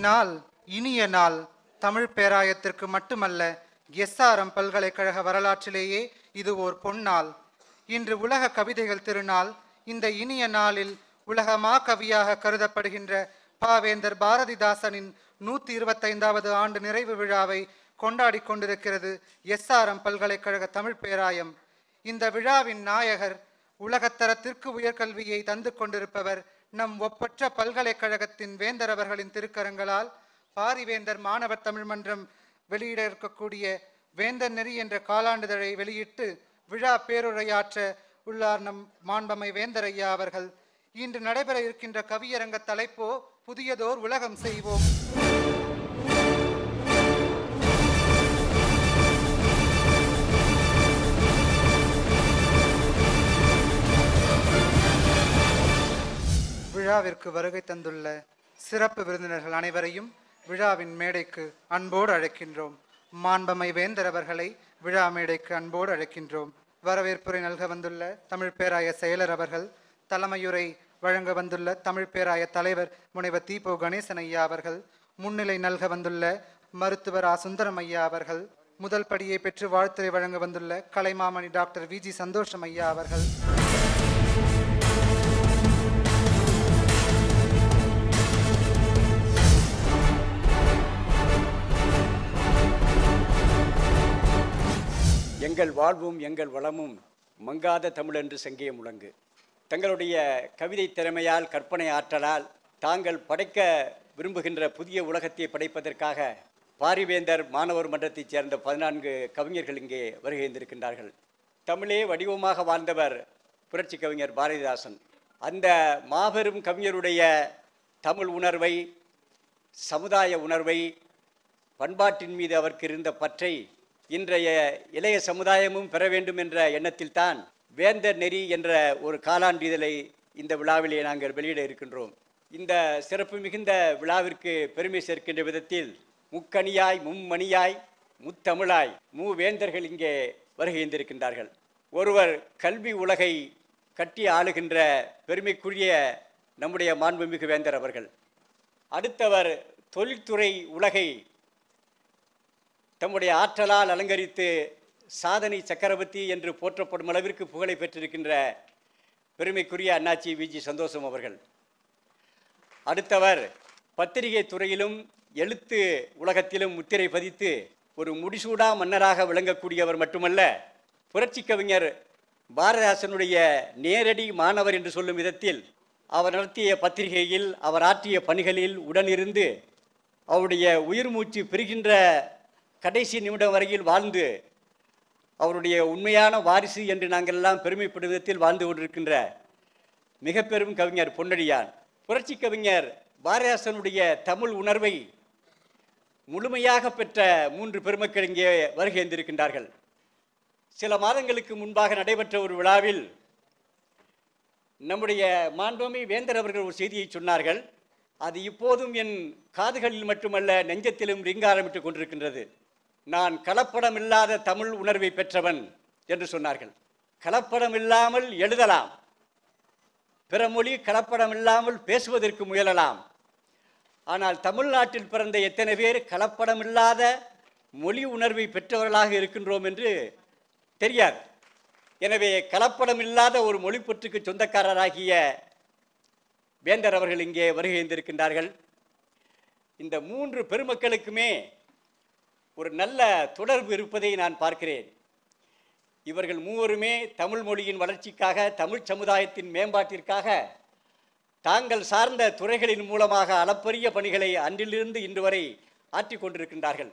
இந்நாள் இனிய நாள். தமிழ் பேராயத்திற்கு மட்டுமல்ல, எஸ்ஆர்எம் பல்கலைக்கழக வரலாற்றிலேயே இது ஓர் பொன்னாள். இன்று உலக கவிதைகள் திருநாள். இந்த இனிய நாளில் உலக மாகவியாக கருதப்படுகின்ற பாவேந்தர் பாரதிதாசனின் 125வது ஆண்டு நிறைவு விழாவை கொண்டாடி கொண்டிருக்கிறது எஸ்ஆர்எம் பல்கலைக்கழக தமிழ் பேராயம். இந்த விழாவின் நாயகர், உலகத்தரத்திற்கு உயர்கல்வியை தந்து கொண்டிருப்பவர், நம் ஒப்பற்ற பல்கலைக்கழகத்தின் வேந்தர் அவர்களின் திருக்கரங்களால் பாரிவேந்தர் மாணவர் தமிழ் மன்றம் வெளியிட இருக்கக்கூடிய வேந்தர் நெறி என்ற காலாண்டுதழை வெளியிட்டு விழா பேருரையாற்ற உள்ளார் நம் மாண்பமை வேந்தர் ஐயா அவர்கள். இன்று நடைபெற இருக்கின்ற கவியரங்க தலைப்போ புதியதோர் உலகம் செய்வோம். விழாவிற்கு வருகை தந்துள்ள சிறப்பு விருந்தினர்கள் அனைவரையும் விழாவின் மேடைக்கு அன்போடு அழைக்கின்றோம். மாண்பமை வேந்தர் அவர்களை விழா மேடைக்கு அன்போடு அழைக்கின்றோம். வரவேற்புரை நல்க வந்துள்ள தமிழ் பேராய செயலர் அவர்கள், தலைமையுரை வழங்க வந்துள்ள தமிழ் பேராய தலைவர் முனைவர் தீபோ கணேசன் ஐயா அவர்கள், முன்னிலை நல்க வந்துள்ள மருத்துவர் ஆ சுந்தரம் ஐயா அவர்கள், முதல் படியை பெற்று வாழ்த்துரை வழங்க வந்துள்ள கலைமாமணி டாக்டர் விஜி சந்தோஷம் ஐயா அவர்கள், எங்கள் வாழ்வும் எங்கள் வளமும் மங்காத தமிழ் என்று சங்கே முழங்கு. தங்களுடைய கவிதை திறமையால், கற்பனை ஆற்றலால் தாங்கள் படைக்க விரும்புகின்ற புதிய உலகத்தை படைப்பதற்காக பாரிவேந்தர் மாணவர் மன்றத்தைச் சேர்ந்த 14 கவிஞர்கள் இங்கே வருகின்றிருக்கின்றார்கள். தமிழே வடிவமாக வாழ்ந்தவர் புரட்சி கவிஞர் பாரதிதாசன். அந்த மாபெரும் கவிஞருடைய தமிழ் உணர்வை, சமுதாய உணர்வை, பண்பாட்டின் மீது அவருக்கு இருந்த பற்றை இன்றைய இளைய சமுதாயமும் பெற வேண்டும் என்ற எண்ணத்தில் தான் வேந்தர் நெறி என்ற ஒரு காலாண்டு இதழை இந்த விழாவிலே நாங்கள் வெளியிட இருக்கின்றோம். இந்த சிறப்பு மிகுந்த விழாவிற்கு பெருமை சேர்க்கின்ற விதத்தில் முக்கணியாய், மும்மணியாய், முத்தமிழாய் மூவேந்தர்கள் இங்கே வருகின்றிருக்கின்றார்கள். ஒருவர் கல்வி உலகை கட்டி ஆளுகின்ற பெருமைக்குரிய நம்முடைய மாண்புமிகு வேந்தர் அவர்கள். அடுத்தவர் தொழில்துறை உலகை தம்முடைய ஆற்றலால் அலங்கரித்து சாதனை சக்கரவர்த்தி என்று போற்றப்படும் அளவிற்கு புகழை பெற்றிருக்கின்ற பெருமைக்குரிய அண்ணாச்சி விஜி சந்தோஷம் அவர்கள். அடுத்தவர் பத்திரிகை துறையிலும் எழுத்து உலகத்திலும் முத்திரை பதித்து ஒரு முடிசூடா மன்னராக விளங்கக்கூடியவர் மட்டுமல்ல, புரட்சி கவிஞர் பாரதிதாசனுடைய நேரடி மாணவர் என்று சொல்லும் விதத்தில் அவர் நடத்திய பத்திரிகையில், அவர் ஆற்றிய பணிகளில் உடனிருந்து அவருடைய உயிர் மூச்சு பிரிகின்ற கடைசி நிமிடம் வரையில் வாழ்ந்து அவருடைய உண்மையான வாரிசு என்று நாங்கள் எல்லாம் பெருமைப்படும் விதத்தில் வாழ்ந்து கொண்டிருக்கின்ற மிக பெரும் கவிஞர் பொன்னடியான். புரட்சி கவிஞர் பாரதிதாசனுடைய தமிழ் உணர்வை முழுமையாக பெற்ற 3 பெருமக்கள் இங்கே வருகின்றிருக்கின்றார்கள். சில மாதங்களுக்கு முன்பாக நடைபெற்ற ஒரு விழாவில் நம்முடைய மாண்புமிகு வேந்தர் அவர்கள் ஒரு செய்தியை சொன்னார்கள். அது இப்போதும் என் காதுகளில் மட்டுமல்ல, நெஞ்சத்திலும் ரீங்காரமிட்டு கொண்டிருக்கின்றது. நான் கலப்படம் இல்லாத தமிழ் உணர்வை பெற்றவன் என்று சொன்னார்கள். கலப்படம் இல்லாமல் எழுதலாம், பிற மொழி கலப்படம் இல்லாமல் பேசுவதற்கு முயலலாம். ஆனால் தமிழ்நாட்டில் பிறந்த எத்தனை பேர் கலப்படம் இல்லாத மொழி உணர்வை பெற்றவர்களாக இருக்கின்றோம் என்று தெரியாது. எனவே கலப்படம் இல்லாத ஒரு மொழிப்பற்றுக்கு சொந்தக்காரராகிய வேந்தர் அவர்கள் இங்கே வருகின்றிருக்கின்றார்கள். இந்த 3 பெருமக்களுக்குமே ஒரு நல்ல தொடர்பு இருப்பதை நான் பார்க்கிறேன். இவர்கள் மூவருமே தமிழ் மொழியின் வளர்ச்சிக்காக, தமிழ் சமுதாயத்தின் மேம்பாட்டிற்காக தாங்கள் சார்ந்த துறைகளின் மூலமாக அளப்பரிய பணிகளை அன்றிலிருந்து இன்று வரை ஆற்றிக் கொண்டிருக்கின்றார்கள்.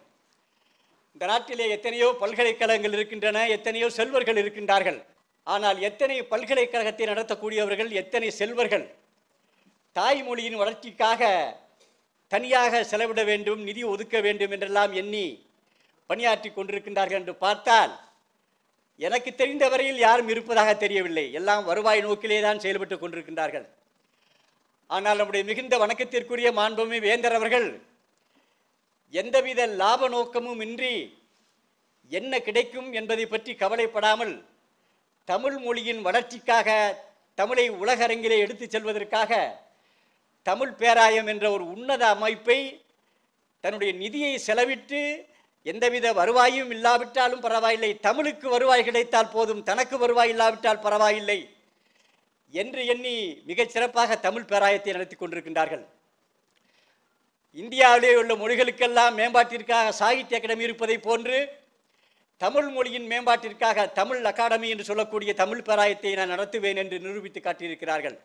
இந்த நாட்டிலே எத்தனையோ பல்கலைக்கழகங்கள் இருக்கின்றன, எத்தனையோ செல்வர்கள் இருக்கின்றார்கள். ஆனால் எத்தனை பல்கலைக்கழகத்தை நடத்தக்கூடியவர்கள், எத்தனை செல்வர்கள் தாய்மொழியின் வளர்ச்சிக்காக தனியாக செலவிட வேண்டும், நிதி ஒதுக்க வேண்டும் என்றெல்லாம் எண்ணி பணியாற்றி கொண்டிருக்கின்றார்கள் என்று பார்த்தால் எனக்கு தெரிந்த வரையில் யாரும் இருப்பதாக தெரியவில்லை. எல்லாம் வருவாய் நோக்கிலே தான் செயல்பட்டு கொண்டிருக்கின்றார்கள். ஆனால் நம்முடைய மிகுந்த வணக்கத்திற்குரிய மாண்புமிகு வேந்தர் அவர்கள் எந்தவித லாப நோக்கமும் இன்றி என்ன கிடைக்கும் என்பதை பற்றி கவலைப்படாமல் தமிழ் மொழியின் வளர்ச்சிக்காக, தமிழை உலகரங்கிலே எடுத்துச் செல்வதற்காக தமிழ் பேராயம் என்ற ஒரு உன்னத அமைப்பை தன்னுடைய நிதியை செலவிட்டு எந்தவித வருவாயும் இல்லாவிட்டாலும் பரவாயில்லை, தமிழுக்கு வருவாய் கிடைத்தால் போதும், தனக்கு வருவாய் இல்லாவிட்டால் பரவாயில்லை என்று எண்ணி மிகச் சிறப்பாக தமிழ் பேராயத்தை நடத்தி கொண்டிருக்கின்றார்கள். இந்தியாவிலே உள்ள மொழிகளுக்கெல்லாம் மேம்பாட்டிற்காக சாகித்ய அகாடமி இருப்பதை போன்று தமிழ் மொழியின் மேம்பாட்டிற்காக தமிழ் அகாடமி என்று சொல்லக்கூடிய தமிழ் பேராயத்தை நான் நடத்துவேன் என்று நிரூபித்து காட்டியிருக்கிறார்கள்.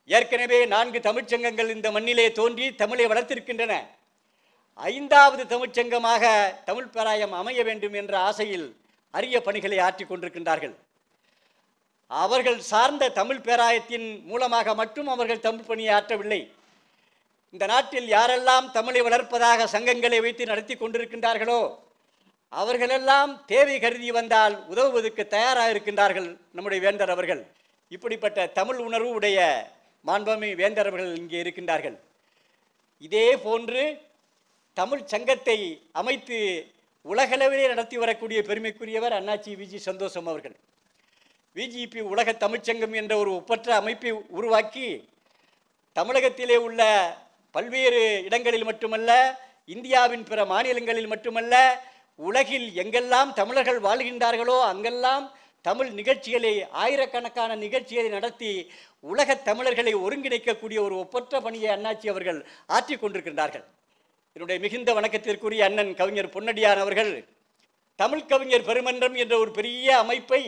ஏற்கனவே 4 தமிழ்ச்சங்கங்கள் இந்த மண்ணிலே தோன்றி தமிழை வளர்த்திருக்கின்றன. 5வது தமிழ்ச்சங்கமாக தமிழ் பேராயம் அமைய வேண்டும் என்ற ஆசையில் அரிய பணிகளை ஆற்றிக் கொண்டிருக்கின்றார்கள். அவர்கள் சார்ந்த தமிழ் பேராயத்தின் மூலமாக மட்டும் அவர்கள் தமிழ் பணியை ஆற்றவில்லை. இந்த நாட்டில் யாரெல்லாம் தமிழை வளர்ப்பதாக சங்கங்களை வைத்து நடத்தி கொண்டிருக்கின்றார்களோ அவர்களெல்லாம் தேவை கருதி வந்தால் உதவுவதற்கு தயாராக இருக்கின்றார்கள் நம்முடைய வேந்தர் அவர்கள். இப்படிப்பட்ட தமிழ் உணர்வு உடைய மாண்புமிகு வேந்தர் அவர்கள் இங்கே இருக்கின்றார்கள். இதே போன்று தமிழ் சங்கத்தை அமைத்து உலகளவிலே நடத்தி வரக்கூடிய பெருமைக்குரியவர் அண்ணாச்சி விஜி சந்தோஷம் அவர்கள். விஜிபி உலக தமிழ்ச்சங்கம் என்ற ஒரு ஒப்பற்ற அமைப்பை உருவாக்கி தமிழகத்திலே உள்ள பல்வேறு இடங்களில் மட்டுமல்ல, இந்தியாவின் பிற மாநிலங்களில் மட்டுமல்ல, உலகில் எங்கெல்லாம் தமிழர்கள் வாழ்கின்றார்களோ அங்கெல்லாம் தமிழ் நிகழ்ச்சிகளை, ஆயிரக்கணக்கான நிகழ்ச்சிகளை நடத்தி உலக தமிழர்களை ஒருங்கிணைக்கக்கூடிய ஒரு ஒப்பற்ற பணியை அண்ணாச்சி அவர்கள் ஆற்றிக் கொண்டிருக்கின்றார்கள். என்னுடைய மிகுந்த வணக்கத்திற்குரிய அண்ணன் கவிஞர் பொன்னடியான் அவர்கள் தமிழ் கவிஞர் பெருமன்றம் என்ற ஒரு பெரிய அமைப்பை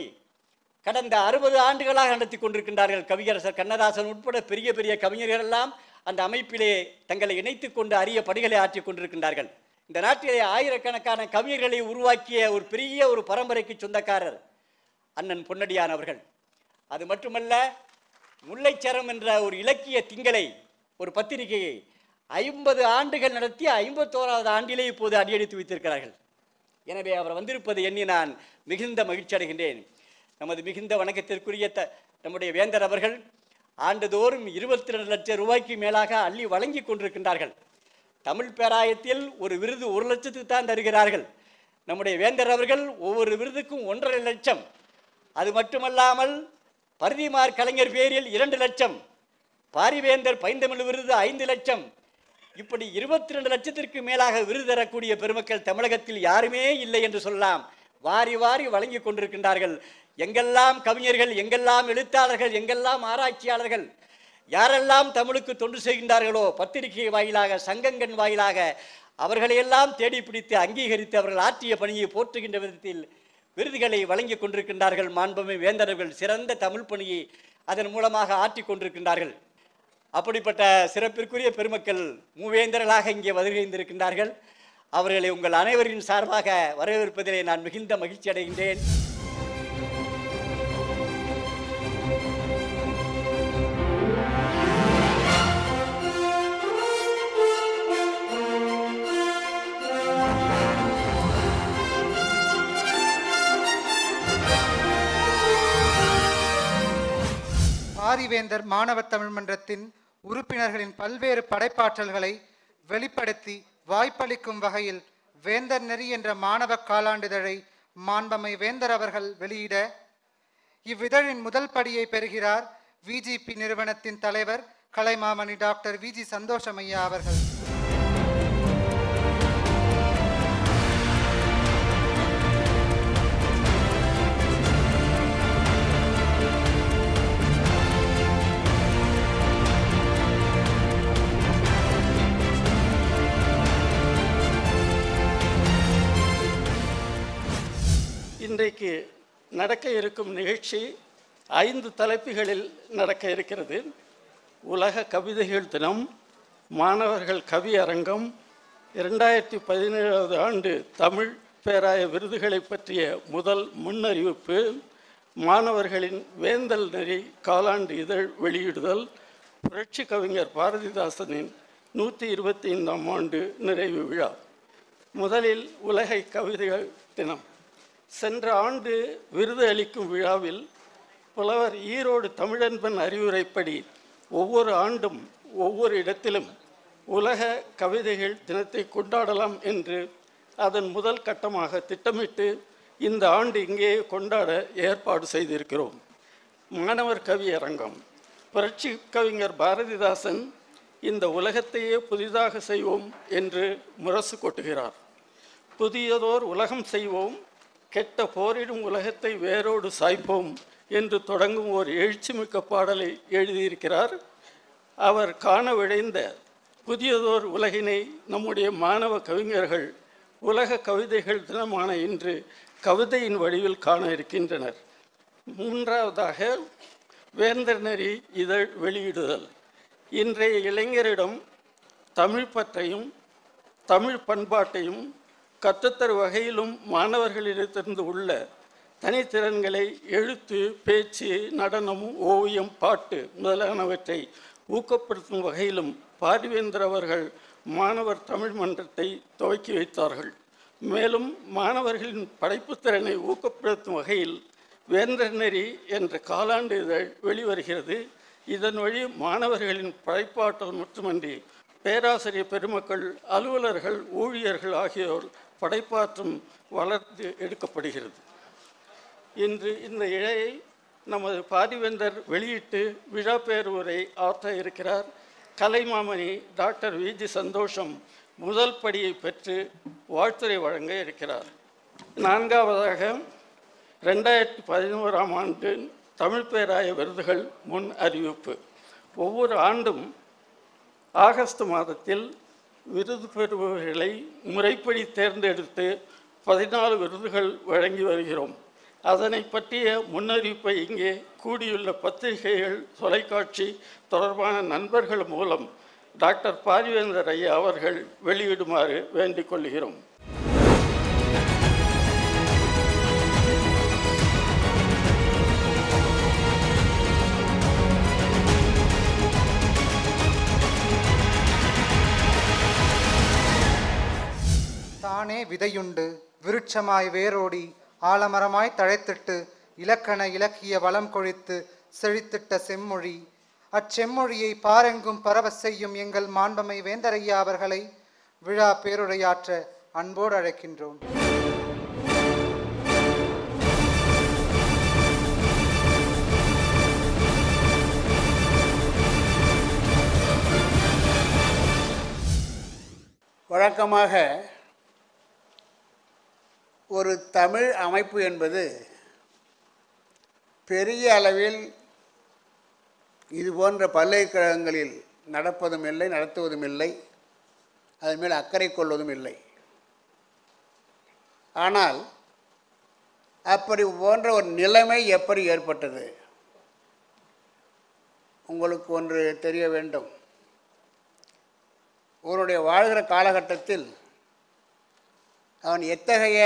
கடந்த 60 ஆண்டுகளாக நடத்தி கொண்டிருக்கின்றார்கள். கவியரசர் கண்ணதாசன் உட்பட பெரிய பெரிய கவிஞர்கள் எல்லாம் அந்த அமைப்பிலே தங்களை இணைத்துக் கொண்டு அரிய பணிகளை ஆற்றிக் கொண்டிருக்கின்றார்கள். இந்த நாட்டிலே ஆயிரக்கணக்கான கவிஞர்களை உருவாக்கிய ஒரு பெரிய ஒரு பரம்பரைக்கு சொந்தக்காரர் அண்ணன் பொன்னடியான் அவர்கள். அது மட்டுமல்ல, முல்லைச்சரம் என்ற ஒரு இலக்கிய திங்களை, ஒரு பத்திரிகையை 50 ஆண்டுகள் நடத்தி 51வது ஆண்டிலே இப்போது அடியெடுத்து வைத்திருக்கிறார்கள். எனவே அவர் வந்திருப்பதை எண்ணி நான் மிகுந்த மகிழ்ச்சி அடைகின்றேன். நமது மிகுந்த வணக்கத்திற்குரிய நம்முடைய வேந்தர் அவர்கள் ஆண்டுதோறும் 22 லட்சம் ரூபாய்க்கு மேலாக அள்ளி வழங்கி கொண்டிருக்கின்றார்கள். தமிழ் பேராயத்தில் ஒரு விருது 1 லட்சத்துக்கு தான் தருகிறார்கள். நம்முடைய வேந்தர் அவர்கள் ஒவ்வொரு விருதுக்கும் 1.5 லட்சம். அது மட்டுமல்லாமல் பரிதிமார் கலைஞர் பேரில் 2 லட்சம், பாரிவேந்தர் பைந்தமிழ் விருது 5 லட்சம், இப்படி 22 லட்சத்திற்கு மேலாக விருது தரக்கூடிய பெருமக்கள் தமிழகத்தில் யாருமே இல்லை என்று சொல்லலாம். வாரி வாரி வழங்கி கொண்டிருக்கின்றார்கள். எங்கெல்லாம் கவிஞர்கள், எங்கெல்லாம் எழுத்தாளர்கள், எங்கெல்லாம் ஆராய்ச்சியாளர்கள் யாரெல்லாம் தமிழுக்கு தொண்டு செய்கின்றார்களோ பத்திரிகை வாயிலாக, சங்கங்கள் வாயிலாக அவர்களையெல்லாம் தேடி பிடித்து அங்கீகரித்து அவர்கள் ஆற்றிய பணியை போற்றுகின்ற விதத்தில் விருதுகளை வழங்கி கொண்டிருக்கின்றார்கள். மாண்புமிகு வேந்தர்கள் சிறந்த தமிழ் பணியை அதன் மூலமாக ஆற்றிக் கொண்டிருக்கின்றார்கள். அப்படிப்பட்ட சிறப்பிற்குரிய பெருமக்கள் மூவேந்தர்களாக இங்கே வருகின்றிருக்கின்றார்கள். அவர்களை உங்கள் அனைவரின் சார்பாக வரவேற்பதிலே நான் மிகுந்த மகிழ்ச்சி அடைகின்றேன். பாரிவேந்தர் மாணவ தமிழ் மன்றத்தின் உறுப்பினர்களின் பல்வேறு படைப்பாற்றல்களை வெளிப்படுத்தி வாய்ப்பளிக்கும் வகையில் வேந்தர் நெறி என்ற மாணவ காலாண்டிதழை மாண்பமை வேந்தர் அவர்கள் வெளியிட இவ்விதழின் முதல் படியை பெறுகிறார் விஜிபி நிறுவனத்தின் தலைவர் கலைமாமணி டாக்டர் விஜி சந்தோஷமையா அவர்கள். இன்றைக்கு நடக்க இருக்கும் நிகழ்ச்சி 5 தலைப்புகளில் நடக்க இருக்கிறது. உலக கவிதைகள் தினம், மாணவர்கள் கவி அரங்கம், 2017 ஆண்டு தமிழ் பேராய விருதுகளை பற்றிய முதல் முன்னறிவிப்பு, மாணவர்களின் வேந்தல் நெறி காலாண்டு இதழ் வெளியிடுதல், புரட்சி கவிஞர் பாரதிதாசனின் 125ஆம் ஆண்டு நிறைவு விழா. முதலில் உலக கவிதைகள் தினம். சென்ற ஆண்டு விருது அளிக்கும் விழாவில் புலவர் ஈரோடு தமிழன்பன் அறிவுரைப்படி ஒவ்வொரு ஆண்டும் ஒவ்வொரு இடத்திலும் உலக கவிதைகள் தினத்தை கொண்டாடலாம் என்று அதன் முதல் கட்டமாக திட்டமிட்டு இந்த ஆண்டு இங்கே கொண்டாட ஏற்பாடு செய்திருக்கிறோம். மாணவர் கவி அரங்கம். புரட்சி கவிஞர் பாரதிதாசன் இந்த உலகத்தையே புதிதாக செய்வோம் என்று முரசு கொட்டுகிறார். புதியதோர் உலகம் செய்வோம், கெட்ட போரிடும் உலகத்தை வேரோடு சாய்ப்போம் என்று தொடங்கும் ஒரு எழுச்சிமிக்க பாடலை எழுதியிருக்கிறார். அவர் காண விழைந்த புதியதோர் உலகினை நம்முடைய மாணவ கவிஞர்கள் உலக கவிதைகள் தினமான இன்று கவிதையின் வடிவில் காண இருக்கின்றனர். மூன்றாவதாக வேந்தர் நெறி இதழ் வெளியிடுதல். இன்றைய இளைஞரிடம் தமிழ் பற்றையும் தமிழ் பண்பாட்டையும் கற்றுத்தரும் வகையிலும் மாணவர்களிடத்திலிருந்து உள்ள தனித்திறன்களை எழுத்து, பேச்சு, நடனம், ஓவியம், பாட்டு முதலானவற்றை ஊக்கப்படுத்தும் வகையிலும் பாரிவேந்தர் அவர்கள் மாணவர் தமிழ் மன்றத்தை துவக்கி வைத்தார்கள். மேலும் மாணவர்களின் படைப்புத்திறனை ஊக்கப்படுத்தும் வகையில் வேந்தர் நெறி என்ற காலாண்டு இதழ் வெளிவருகிறது. இதன் வழி மாணவர்களின் படைப்பாற்றல் மட்டுமன்றி பேராசிரியர் பெருமக்கள், அலுவலர்கள், ஊழியர்கள் ஆகியோர் படைப்பாற்றும் வளர்த்து எடுக்கப்படுகிறது. இன்று இந்த இழையை நமது பாரிவேந்தர் வெளியிட்டு விழா பேருரை ஆற்ற இருக்கிறார். Kalaimamani doctor V G. சந்தோஷம் முதல் படியை பெற்று வாழ்த்துரை வழங்க இருக்கிறார். நான்காவதாக 2011ஆம் ஆண்டு தமிழ் பேராய விருதுகள் முன் அறிவிப்பு. ஒவ்வொரு ஆண்டும் ஆகஸ்ட் மாதத்தில் விருது பெறுபவர்களை முறைப்படி தேர்ந்தெடுத்து 14 விருதுகள் வழங்கி வருகிறோம். அதனை பற்றிய முன்னறிவிப்பை இங்கே கூடியுள்ள பத்திரிகைகள், தொலைக்காட்சி தொடர்பான நண்பர்கள் மூலம் டாக்டர் பாரிவேந்தர் ஐயா அவர்கள் வெளியிடுமாறு வேண்டிக் கொள்கிறோம். தானே விதையுண்டு விருட்சமாய் வேரோடி ஆலமரமாய் தழைத்திட்டு இலக்கண இலக்கிய வளம் கொழித்து செழித்திட்ட செம்மொழி, அச்செம்மொழியை பாரெங்கும் பரவ செய்யும் எங்கள் மாண்பமை வேந்தரையா அவர்களை விழா பேருரையாற்ற அன்போடு அழைக்கின்றோம். வழக்கமாக ஒரு தமிழ் அமைப்பு என்பது பெரிய அளவில் இது போன்ற பல்கலைக்கழகங்களில் நடப்பதும் இல்லை, நடத்துவதும் இல்லை, அதன் மேல் அக்கறை கொள்வதும் இல்லை. ஆனால் அப்படி போன்ற ஒரு நிலைமை எப்படி ஏற்பட்டது? உங்களுக்கு ஒன்று தெரிய வேண்டும். அவனுடைய வாழ்கிற காலகட்டத்தில் அவன் எத்தகைய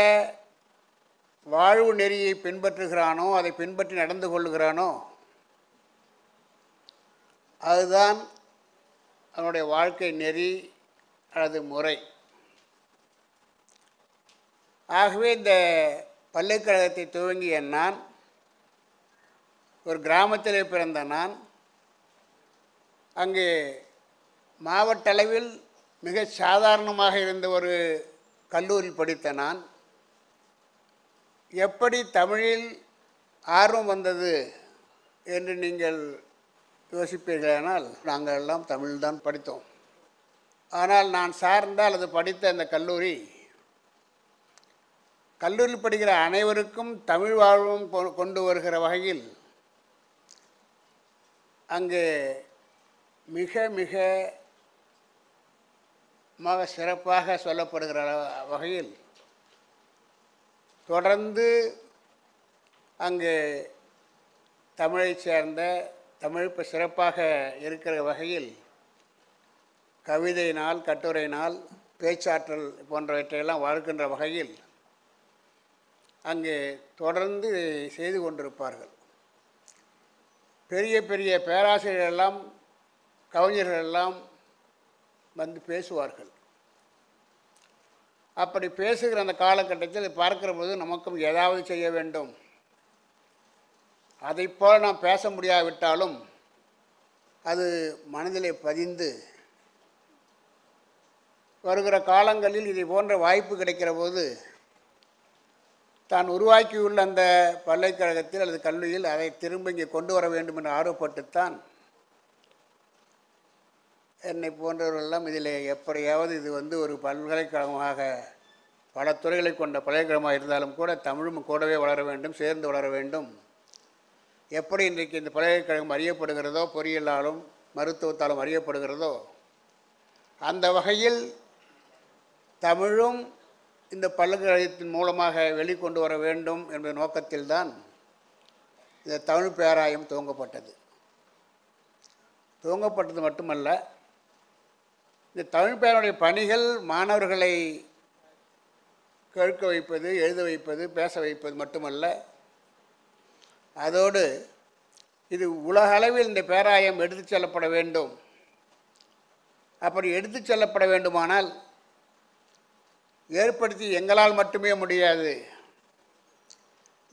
வாழ்வு நெறியை பின்பற்றுகிறானோ, அதை பின்பற்றி நடந்து கொள்ளுகிறானோ, அதுதான் அவனுடைய வாழ்க்கை நெறி அல்லது முறை. ஆகவே இந்த பல்கலைக்கழகத்தை துவங்கிய நான், ஒரு கிராமத்திலே பிறந்த நான், அங்கே மாவட்ட அளவில் மிக சாதாரணமாக இருந்த ஒரு கல்லூரியில் படித்த நான், எப்படி தமிழில் ஆர்வம் வந்தது என்று நீங்கள் யோசிப்பீர்களானால், நாங்கள் எல்லாம் தமிழ்தான் படித்தோம். ஆனால் நான் சார்ந்த அல்லது படித்த அந்த கல்லூரியில் படிக்கிற அனைவருக்கும் தமிழ் வாழ்வும் கொண்டு வருகிற வகையில் அங்கே மிக மிக சிறப்பாக சொல்லப்படுகிற வகையில் தொடர்ந்து அங்கே தமிழை சேர்ந்த தமிழ் இப்போ சிறப்பாக இருக்கிற வகையில் கவிதையினால், கட்டுரையினால், பேச்சாற்றல் போன்றவற்றையெல்லாம் வாழ்க்கின்ற வகையில் அங்கே தொடர்ந்து செய்து கொண்டிருப்பார்கள். பெரிய பெரிய பேராசிரியர்களெல்லாம், கவிஞர்களெல்லாம் வந்து பேசுவார்கள். அப்படி பேசுகிற அந்த காலகட்டத்தில் பார்க்கிற போது நமக்கும் ஏதாவது செய்ய வேண்டும், அதை போல் நாம் பேச முடியாவிட்டாலும் அது மனதிலே பதிந்து வருகிற காலங்களில் இதை போன்ற வாய்ப்பு கிடைக்கிற போது தான் உருவாக்கியுள்ள அந்த பல்கலைக்கழகத்தில் அல்லது கல்லூரியில் அதை திரும்ப இங்கே கொண்டு வர வேண்டும் என்று ஆர்வப்பட்டுத்தான் என்னை போன்றவர்களெல்லாம் இதில் எப்படியாவது இது வந்து ஒரு பல்கலைக்கழகமாக பல துறைகளை கொண்ட பல்கலைக்கழகமாக இருந்தாலும் கூட தமிழும் கூடவே வளர வேண்டும், சேர்ந்து வளர வேண்டும். எப்படி இன்றைக்கு இந்த பல்கலைக்கழகம் அறியப்படுகிறதோ, பொறியியலாலும் மருத்துவத்தாலும் அறியப்படுகிறதோ, அந்த வகையில் தமிழும் இந்த பல்கலைக்கழகத்தின் மூலமாக வெளிக்கொண்டு வர வேண்டும் என்ற நோக்கத்தில்தான் இந்த தமிழ் பேராயம் துவங்கப்பட்டது. துவங்கப்பட்டது மட்டுமல்ல, இந்த தமிழ் பேராயுடைய பணிகள் மாணவர்களை கேட்க வைப்பது, எழுத வைப்பது, பேச வைப்பது மட்டுமல்ல, அதோடு இது உலக அளவில் இந்த பேராயம் எடுத்துச் செல்லப்பட வேண்டும். அப்படி எடுத்துச் செல்லப்பட வேண்டுமானால் ஏற்படுத்தி எங்களால் மட்டுமே முடியாது.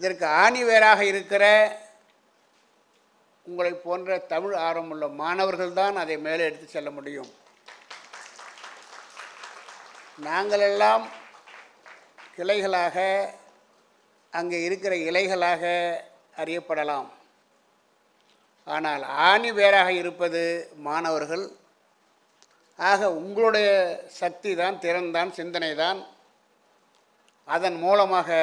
இதற்கு ஆணிவேராக இருக்கிற உங்களை போன்ற தமிழ் ஆர்வமுள்ள மாணவர்கள் தான் அதை மேலே எடுத்து செல்ல முடியும். நாங்களெல்லாம் கிளைகளாக, அங்கே இருக்கிற இலைகளாக அறியப்படலாம். ஆனால் ஆணி வேராக இருப்பது மாணவர்கள். ஆக உங்களுடைய சக்தி தான், திறன்தான், சிந்தனை தான் அதன் மூலமாக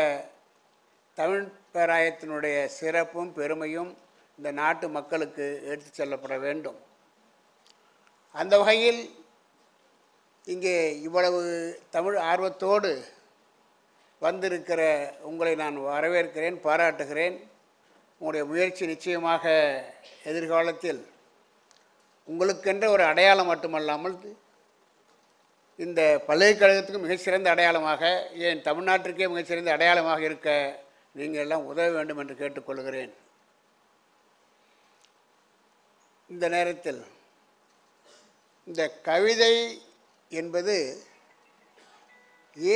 தமிழ் பேராயத்தினுடைய சிறப்பும் பெருமையும் இந்த நாட்டு மக்களுக்கு எடுத்து செல்லப்பட வேண்டும். அந்த வகையில் இங்கே இவ்வளவு தமிழ் ஆர்வத்தோடு வந்திருக்கிற உங்களை நான் வரவேற்கிறேன், பாராட்டுகிறேன். உங்களுடைய முயற்சி நிச்சயமாக எதிர்காலத்தில் உங்களுக்கென்ற ஒரு அடையாளம் மட்டுமல்லாமல் இந்த பல்கலைக்கழகத்துக்கு மிகச்சிறந்த அடையாளமாக, ஏன் தமிழ்நாட்டிற்கே மிகச்சிறந்த அடையாளமாக இருக்க நீங்கள் எல்லாம் உதவ வேண்டும் என்று கேட்டுக்கொள்கிறேன். இந்த நேரத்தில் இந்த கவிதை என்பது,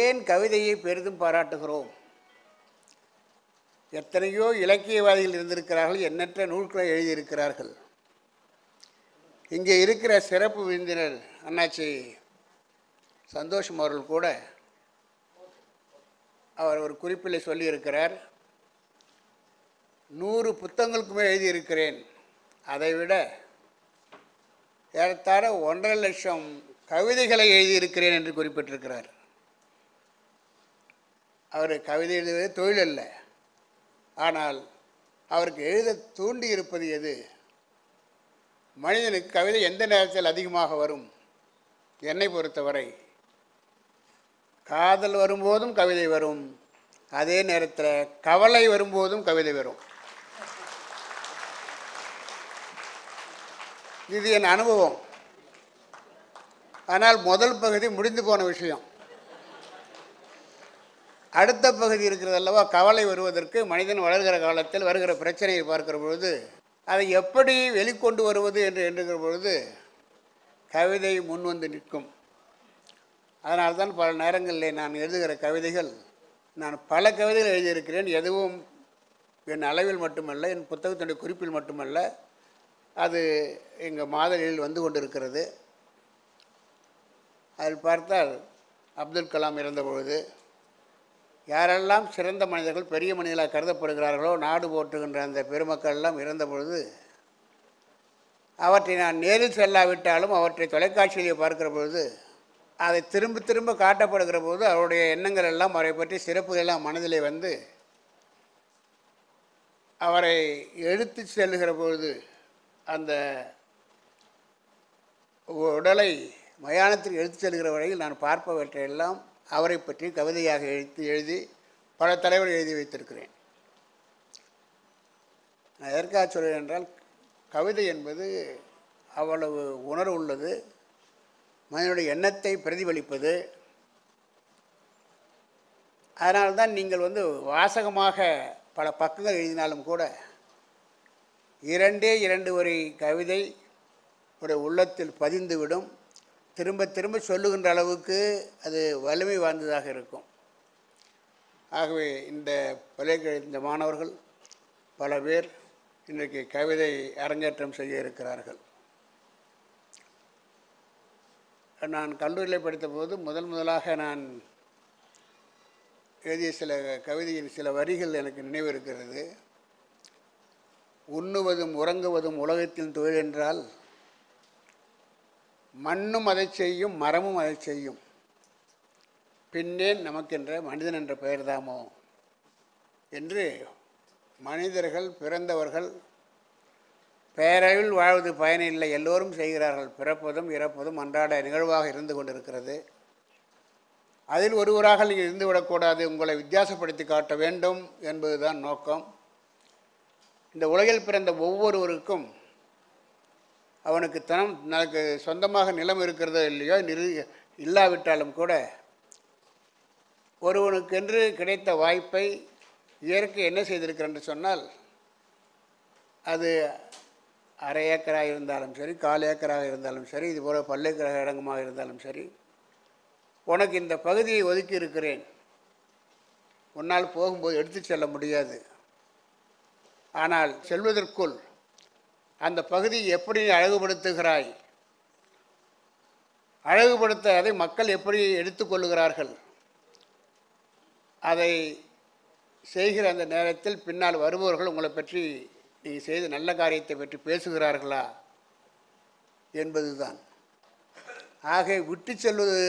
ஏன் கவிதையை பெரிதும் பாராட்டுகிறோம்? எத்தனையோ இலக்கியவாதிகள் இருந்திருக்கிறார்கள், எண்ணற்ற நூல்களை எழுதியிருக்கிறார்கள். இங்கே இருக்கிற சிறப்பு விருந்தினர் அண்ணாச்சி சந்தோஷம் அவர்கள் கூட அவர் ஒரு குறிப்பில் சொல்லியிருக்கிறார், 100 புத்தகங்களுக்குமே எழுதியிருக்கிறேன், அதைவிட ஏறத்தாழ 1.5 லட்சம் கவிதைகளை எழுதியிருக்கிறேன் என்று குறிப்பிட்டிருக்கிறார். அவர் கவிதை எழுதுவது தொழில் அல்ல, ஆனால் அவருக்கு எழுத தூண்டி இருப்பது எது? மனிதனுக்கு கவிதை எந்த நேரத்தில் அதிகமாக வரும்? என்னை பொறுத்தவரை காதல் வரும்போதும் கவிதை வரும், அதே நேரத்தில் கவலை வரும்போதும் கவிதை வரும். இது என் அனுபவம். ஆனால் முதல் பகுதி முடிந்து போன விஷயம். அடுத்த பகுதி இருக்கிறது அல்லவா, கவலை வருவதற்கு மனிதன் வளர்கிற காலத்தில் வருகிற பிரச்சனையை பார்க்கிற பொழுது அதை எப்படி வெளிக்கொண்டு வருவது என்று எண்ணுகிற பொழுது கவிதை முன் வந்து நிற்கும். அதனால்தான் பல நேரங்களில் நான் எழுதுகிற கவிதைகள், நான் பல கவிதைகள் எழுதியிருக்கிறேன். எதுவும் என் அளவில் மட்டுமல்ல, என் புத்தகத்தினுடைய குறிப்பில் மட்டுமல்ல, அது எங்கள் மாதளியில் வந்து கொண்டிருக்கிறது. அதில் பார்த்தால் அப்துல் கலாம் இறந்தபொழுது யாரெல்லாம் சிறந்த மனிதர்கள், பெரிய மனிதர்களாக கருதப்படுகிறார்களோ, நாடு போற்றுகின்ற அந்த பெருமக்கள் எல்லாம் இறந்த பொழுது அவற்றை நான் நேரில் செல்லாவிட்டாலும் அவற்றை தொலைக்காட்சியிலே பார்க்கிற பொழுது, அதை திரும்ப திரும்ப காட்டப்படுகிற போது அவருடைய எண்ணங்கள் எல்லாம், அவரை பற்றி சிறப்புகள் எல்லாம் மனதிலே வந்து அவரை எடுத்து செல்லுகிற பொழுது அந்த உடலை மயானத்தில் எடுத்து செல்கிற வரையில் நான் பார்ப்பவற்றையெல்லாம் அவரை பற்றி கவிதையாக எழுதி பல தலைவர்கள் எழுதி வைத்திருக்கிறேன். நான் எதற்காக சொல்கிறேன் என்றால், கவிதை என்பது அவ்வளவு உணர்வு உள்ளது, மனிதனுடைய எண்ணத்தை பிரதிபலிப்பது. அதனால்தான் நீங்கள் வாசகமாக பல பக்கங்கள் எழுதினாலும் கூட 2 வரி கவிதை ஒரு உள்ளத்தில் பதிந்துவிடும். திரும்ப திரும்ப சொல்லுகின்ற அளவுக்கு அது வலிமை வாய்ந்ததாக இருக்கும். ஆகவே இந்த பல்கலைக்கழக மாணவர்கள் பல பேர் இன்றைக்கு கவிதை அரங்கேற்றம் செய்ய இருக்கிறார்கள். நான் கல்லூரியில் படித்தபோது முதலாக நான் எழுதிய சில கவிதையின் சில வரிகள் எனக்கு நினைவு இருக்கிறது. உண்ணுவதும் உறங்குவதும் உலகத்தின் தொழில் என்றால் மண்ணும் அதை செய்யும், மரமும் அதை செய்யும், பின்னேன் நமக்கென்ற மனிதன் என்ற பெயர்தாமோ என்று மனிதர்கள் பிறந்தவர்கள் பெயரளவில் வாழ்வது பயனில்லை, எல்லோரும் செய்கிறார்கள். பிறப்பதும் இறப்பதும் அன்றாட நிகழ்வாக இருந்து கொண்டிருக்கிறது. அதில் ஒருவராக நீங்கள் இருந்துவிடக்கூடாது, உங்களை வித்தியாசப்படுத்தி காட்ட வேண்டும் என்பதுதான் நோக்கம். இந்த உலகில் பிறந்த ஒவ்வொருவருக்கும் அவனுக்கு தனக்கு சொந்தமாக நிலம் இருக்கிறதோ இல்லையோ, இல்லாவிட்டாலும் கூட ஒருவனுக்கென்று கிடைத்த வாய்ப்பை இயற்கை என்ன செய்திருக்கிறது என்று சொன்னால், அது அரை ஏக்கராக இருந்தாலும் சரி, 1/4 ஏக்கராக இருந்தாலும் சரி, இதுபோல் பல்லேக்கராக இடங்கமாக இருந்தாலும் சரி, உனக்கு இந்த பகுதியை ஒதுக்கி இருக்கிறேன், உன்னால் போகும்போது எடுத்து செல்ல முடியாது, ஆனால் செல்வதற்குள் அந்த பகுதியை எப்படி அழகுபடுத்துகிறாய், அழகுபடுத்த அதை மக்கள் எப்படி எடுத்துக்கொள்ளுகிறார்கள், அதை செய்கிற அந்த நேரத்தில் பின்னால் வருபவர்கள் உங்களை பற்றி நீங்கள் செய்த நல்ல காரியத்தை பற்றி பேசுகிறார்களா என்பது தான். ஆக விட்டு செல்வது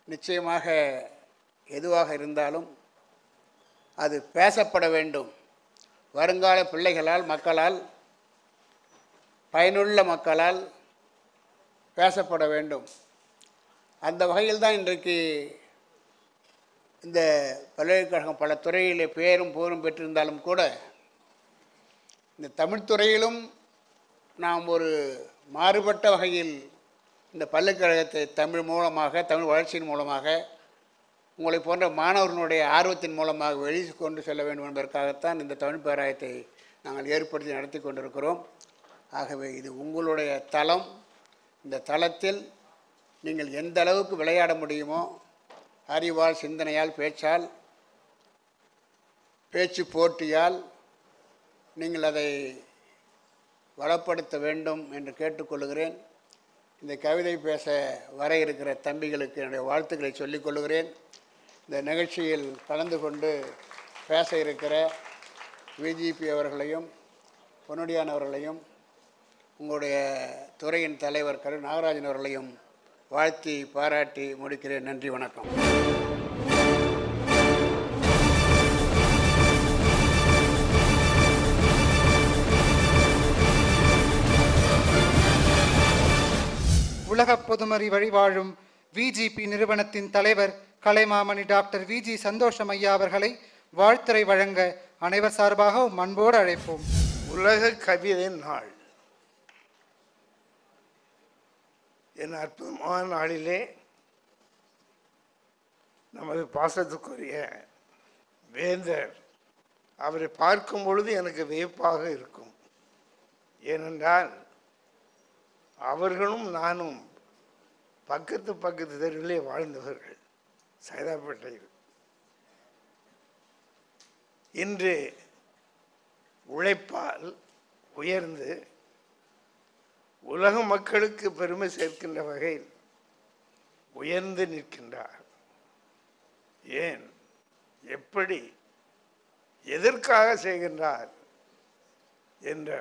நிச்சயமாக எதுவாக இருந்தாலும் அது பேசப்பட வேண்டும். வருங்கால பிள்ளைகளால், மக்களால், பயனுள்ள மக்களால் பேசப்பட வேண்டும். அந்த வகையில் தான் இன்றைக்கு இந்த பல்கலைக்கழகம் பல துறையிலே பேரும் புகழும் பெற்றிருந்தாலும் கூட, இந்த தமிழ்துறையிலும் நாம் ஒரு மாறுபட்ட வகையில் இந்த பல்கலைக்கழகத்தை தமிழ் மூலமாக, தமிழ் வளர்ச்சியின் மூலமாக, உங்களை போன்ற மாணவர்களுடைய ஆர்வத்தின் மூலமாக வெளியே கொண்டு செல்ல வேண்டும் என்பதற்காகத்தான் இந்த தமிழ் பேராயத்தை நாங்கள் ஏற்படுத்தி நடத்தி கொண்டிருக்கிறோம். ஆகவே இது உங்களுடைய தளம். இந்த தளத்தில் நீங்கள் எந்த அளவுக்கு விளையாட முடியுமோ, அறிவால், சிந்தனையால், பேச்சால், பேச்சு போட்டியால் நீங்கள் அதை வளப்படுத்த வேண்டும் என்று கேட்டுக்கொள்கிறேன். இந்த கவிதை பேச வர இருக்கிற தம்பிகளுக்கு என்னுடைய வாழ்த்துக்களை சொல்லிக் கொள்கிறேன். இந்த நிகழ்ச்சியில் கலந்து கொண்டு பேச இருக்கிற விஜிபி அவர்களையும், பொன்னுடியான் அவர்களையும், உங்களுடைய துறையின் தலைவர் கரு நாகராஜன் அவர்களையும் வாழ்த்தி பாராட்டி முடிக்கிறேன். நன்றி, வணக்கம். உலக பொதுமறை வழிவாழும் விஜிபி நிறுவனத்தின் தலைவர் கலைமாமணி டாக்டர் விஜி சந்தோஷம் ஐயா அவர்களை வாழ்த்துரை வழங்க அனைவர் சார்பாக அன்போடு அழைப்போம். உலக கவிதை நாள். என் அற்புதமான நாளிலே நமது பாசத்துக்குரிய வேந்தர் அவரை பார்க்கும் பொழுது எனக்கு வியப்பாக இருக்கும். ஏனென்றால் அவர்களும் நானும் பக்கத்து தெருவிலே வாழ்ந்தவர்கள் சைதாப்பேட்டையில். இன்று உழைப்பால் உயர்ந்து உலக மக்களுக்கு பெருமை சேர்க்கின்ற வகையில் உயர்ந்து நிற்கின்றார். ஏன், எப்படி, எதற்காக செய்கின்றார் என்ற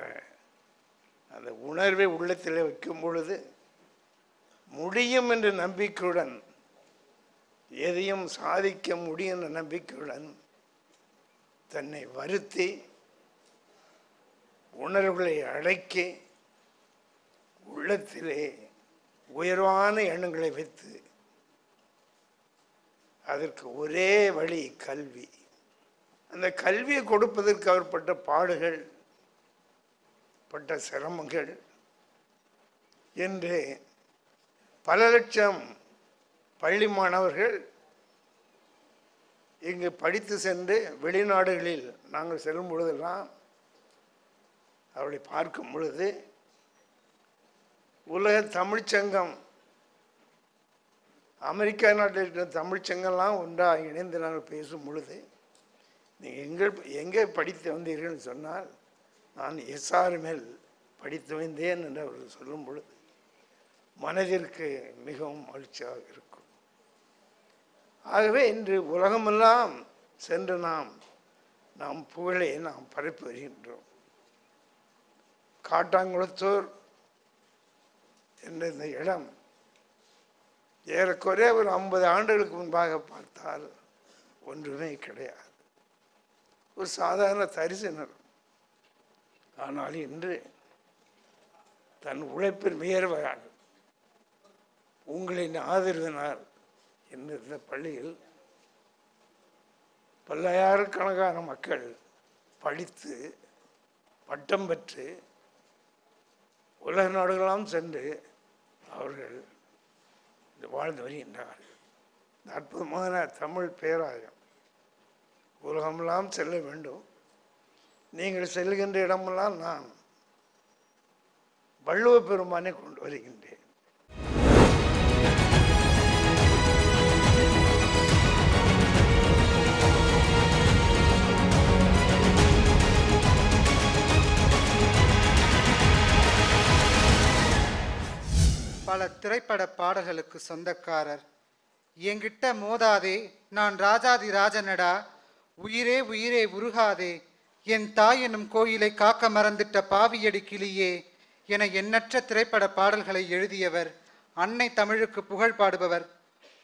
அந்த உணர்வை உள்ளத்திலே வைக்கும் பொழுது முடியும் என்ற நம்பிக்கையுடன், எதையும் சாதிக்க முடியும் என்ற நம்பிக்கையுடன் தன்னை வருத்தி உணர்வுகளை அடக்கி உள்ளத்திலே உயர்வான எண்ணங்களை வைத்து, அதற்கு ஒரே வழி கல்வி. அந்த கல்வியை கொடுப்பதற்கு அவர் பட்ட பாடுகள், பட்ட சிரமங்கள் என்று பல லட்சம் பள்ளி மாணவர்கள் இங்கு படித்து சென்று வெளிநாடுகளில் நாங்கள் செல்லும் பொழுதெல்லாம் அவளை பார்க்கும் பொழுது, உலக தமிழ்ச்சங்கம், அமெரிக்கா நாட்டில் இருக்கிற தமிழ்ச்சங்கம்லாம் ஒன்றாக இணைந்து நாங்கள் பேசும் பொழுது, நீங்கள் எங்கே படித்து வந்தீர்கள்னு சொன்னால், நான் SRMல் படித்து வந்தேன் என்று அவர்கள் சொல்லும் பொழுது மனதிற்கு மிகவும் மகிழ்ச்சியாக இருக்கும். ஆகவே இன்று உலகமெல்லாம் சென்று நாம் புகழை நாம் பரப்பி வருகின்றோம். காட்டாங்குளத்தூர் என்ற இந்த இடம் ஏறக்குறைய ஒரு 50 ஆண்டுகளுக்கு முன்பாக பார்த்தால் ஒன்றுமே கிடையாது. ஒரு சாதாரண தரிசு நிலம். ஆனால் இன்று தன் உழைப்பின் வியர்வையாக உங்களின் ஆதரவினால் இந்த பள்ளியில் பல்லாயிரக்கணக்கான மக்கள் படித்து பட்டம் பெற்று உலக நாடுகளெல்லாம் சென்று அவர்கள் வாழ்ந்து வருகின்றார்கள். அற்புதமான தமிழ் பேராயம் உலகமெல்லாம் செல்ல வேண்டும். நீங்கள் செல்கின்ற இடமெல்லாம் நான் வள்ளுவ பெருமானை கொண்டு வருகின்றேன். பல திரைப்பட பாடல்களுக்கு சொந்தக்காரர். என்கிட்ட மோதாதே, நான் ராஜாதி ராஜனடா, உயிரே உயிரே உருகாதே, என் தாய் எனும் கோயிலை காக்க மறந்துட்ட பாவியடி கிளியே என எண்ணற்ற திரைப்பட பாடல்களை எழுதியவர். அன்னை தமிழுக்கு புகழ் பாடுபவர்.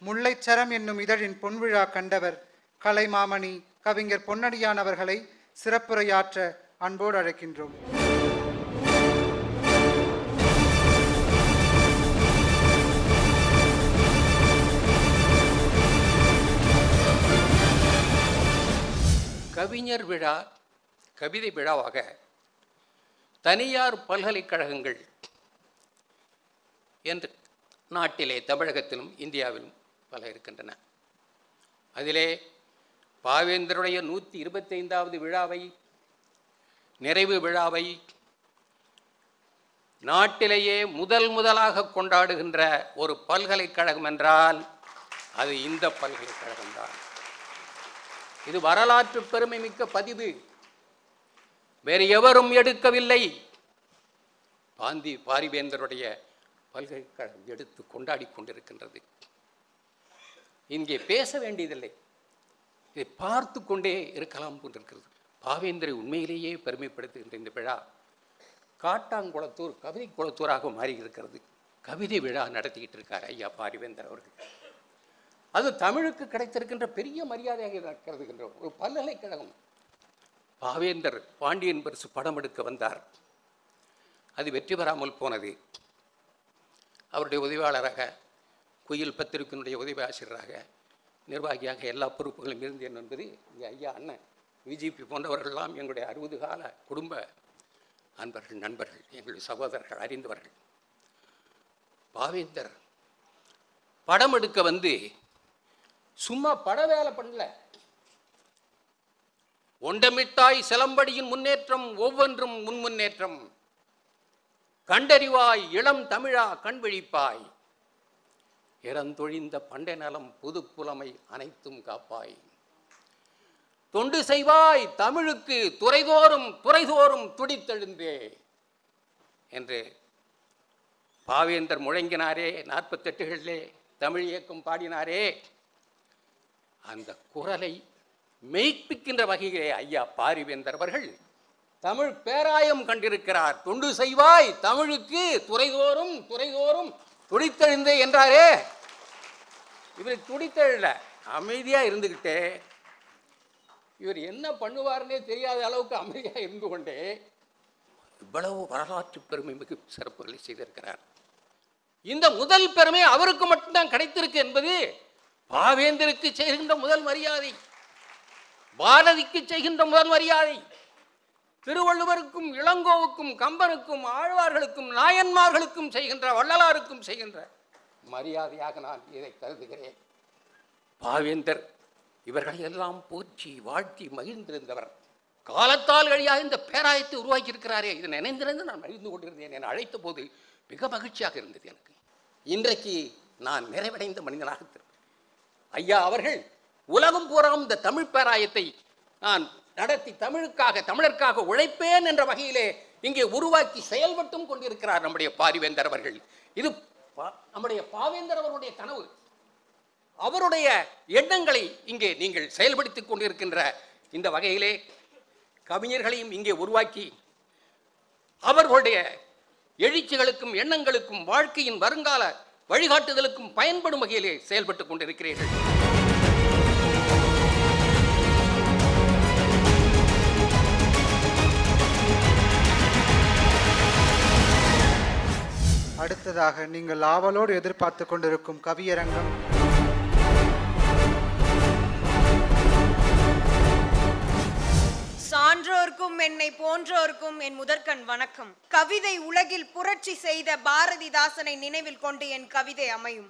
முல்லைச்சரம் என்னும் இதழின் பொன்விழா கண்டவர். கலைமாமணி கவிஞர் பொன்னடியான் அவர்களை சிறப்புரையாற்ற அன்போடு அழைக்கின்றோம். கவிஞர் விழா கவிதை விழாவாக தனியார் பல்கலைக்கழகங்கள் என்று நாட்டிலே தமிழகத்திலும் இந்தியாவிலும் பல இருக்கின்றன. அதிலே பாவேந்தருடைய 125வது விழாவை நிறைவு விழாவை நாட்டிலேயே முதலாக கொண்டாடுகின்ற ஒரு பல்கலைக்கழகம் என்றால் அது இந்த பல்கலைக்கழகம்தான். இது வரலாற்று பெருமை மிக்க பதிவு. வேறு எவரும் எடுக்கவில்லை. பாரிவேந்தருடைய பல்கலைக்கழகம் எடுத்து கொண்டாடி கொண்டிருக்கின்றது. இங்கே பேச வேண்டியதில்லை, இதை பார்த்து கொண்டே இருக்கலாம் கொண்டிருக்கிறது. பாவேந்தரை உண்மையிலேயே பெருமைப்படுத்துகின்ற இந்த விழா காட்டாங்குளத்தூர் கவிதை குளத்தூராக மாறி இருக்கிறது. கவிதை விழா நடத்திக்கிட்டு இருக்கார் ஐயா பாரிவேந்தர் அவர்கள். அது தமிழுக்கு கிடைத்திருக்கின்ற பெரிய மரியாதையாக கருதுகின்ற ஒரு பல்கலைக்கழகம். பாவேந்தர் பாண்டியன் பரிசு படம் எடுக்க வந்தார். அது வெற்றி பெறாமல் போனது. அவருடைய உதவியாளராக, குயில் பத்திரிகையினுடைய உதவி ஆசிரியராக, நிர்வாகியாக எல்லா பொறுப்புகளும் இருந்தேன் என்பது இங்கே ஐயா அண்ணன் விஜிபி போன்றவர்களெல்லாம் எங்களுடைய 60 கால குடும்ப அன்பர்கள், நண்பர்கள், எங்களுடைய சகோதரர்கள், அறிந்தவர்கள். பாவேந்தர் படம் எடுக்க வந்து சும்மா பட வேலை பண்ணல. ஒண்டமிட்டாய் சிலம்படியின் முன்னேற்றம் ஒவ்வொன்றும் முன்னேற்றம். கண்டறிவாய் இளம் தமிழா கண்விழிப்பாய், இறந்தொழிந்த பண்டை நலம் புது புலமை அனைத்தும் காப்பாய், தொண்டு செய்வாய் தமிழுக்கு துறைதோறும் துடித்தெழுந்தே என்று பாவேந்தர் முழங்கினாரே. 48களிலே தமிழ் இயக்கம் பாடினாரே. அந்த குரலை மெய்ப்பிக்கின்ற வகையிலே ஐயா பாரிவேந்தர் அவர்கள் தமிழ் பேராயம் கண்டிருக்கிறார். தொண்டு செய்வாய் தமிழுக்கு துறைதோறும் துடித்தெழுந்தே என்றாரே. இவர் துடித்தெழல, அமைதியாக இருந்துக்கிட்டே, இவர் என்ன பண்ணுவார்னே தெரியாத அளவுக்கு அமைதியாக இருந்து கொண்டே இவ்வளவு வரலாற்று பெருமை மிகு சிறப்புகளை செய்திருக்கிறார். இந்த முதல் பெருமை அவருக்கு மட்டும்தான் கிடைத்திருக்கு என்பது பாவேந்தருக்கு செய்கின்ற முதல் மரியாதை, பாரதிக்கு செய்கின்ற முதல் மரியாதை, திருவள்ளுவருக்கும் இளங்கோவுக்கும் கம்பனுக்கும் ஆழ்வார்களுக்கும் நாயன்மார்களுக்கும் செய்கின்ற, வள்ளலாருக்கும் செய்கின்ற மரியாதையாக நான் இதை கருதுகிறேன். பாவேந்தர் இவர்களை எல்லாம் போற்றி வாழ்த்தி மகிழ்ந்திருந்தவர். காலத்தால் வழியாக இந்த பேராயத்தை உருவாக்கி இருக்கிறாரே, இதை நினைந்திருந்து நான் மகிழ்ந்து கொண்டிருந்தேன். என்னை அழைத்த போது மிக மகிழ்ச்சியாக இருந்தது எனக்கு. இன்றைக்கு நான் நிறைவடைந்த மனிதனாக இருக்கிறேன். ஐயா அவர்கள் உலகம் பூராவும் இந்த தமிழ் பேராயத்தை நான் நடத்தி தமிழருக்காக உழைப்பேன் என்ற வகையிலே இங்கே உருவாக்கி செயல்பட்டும் கொண்டிருக்கிறார் நம்முடைய பாரிவேந்தர் அவர்கள். இது நம்முடைய பாவேந்தர் அவருடைய கனவு, அவருடைய எண்ணங்களை இங்கே நீங்கள் செயல்படுத்திக் கொண்டிருக்கின்ற இந்த வகையிலே கவிஞர்களையும் இங்கே உருவாக்கி அவர்களுடைய எழுச்சிகளுக்கும் எண்ணங்களுக்கும் வாழ்க்கையின் வருங்கால வழிகாட்டுதலுக்கும் பயன்படும் வகையிலே செயல்பட்டுக் கொண்டிருக்கிறீர்கள். அடுத்ததாக நீங்கள் ஆவலோடு எதிர்பார்த்து கொண்டிருக்கும் கவியரங்கம். சான்றோர்க்கும் என்னை போன்றோர்க்கும் என் முதற்கண் வணக்கம். கவிதை உலகில் புரட்சி செய்த பாரதிதாசனை நினைவில் கொண்டு என் கவிதை அமையும்.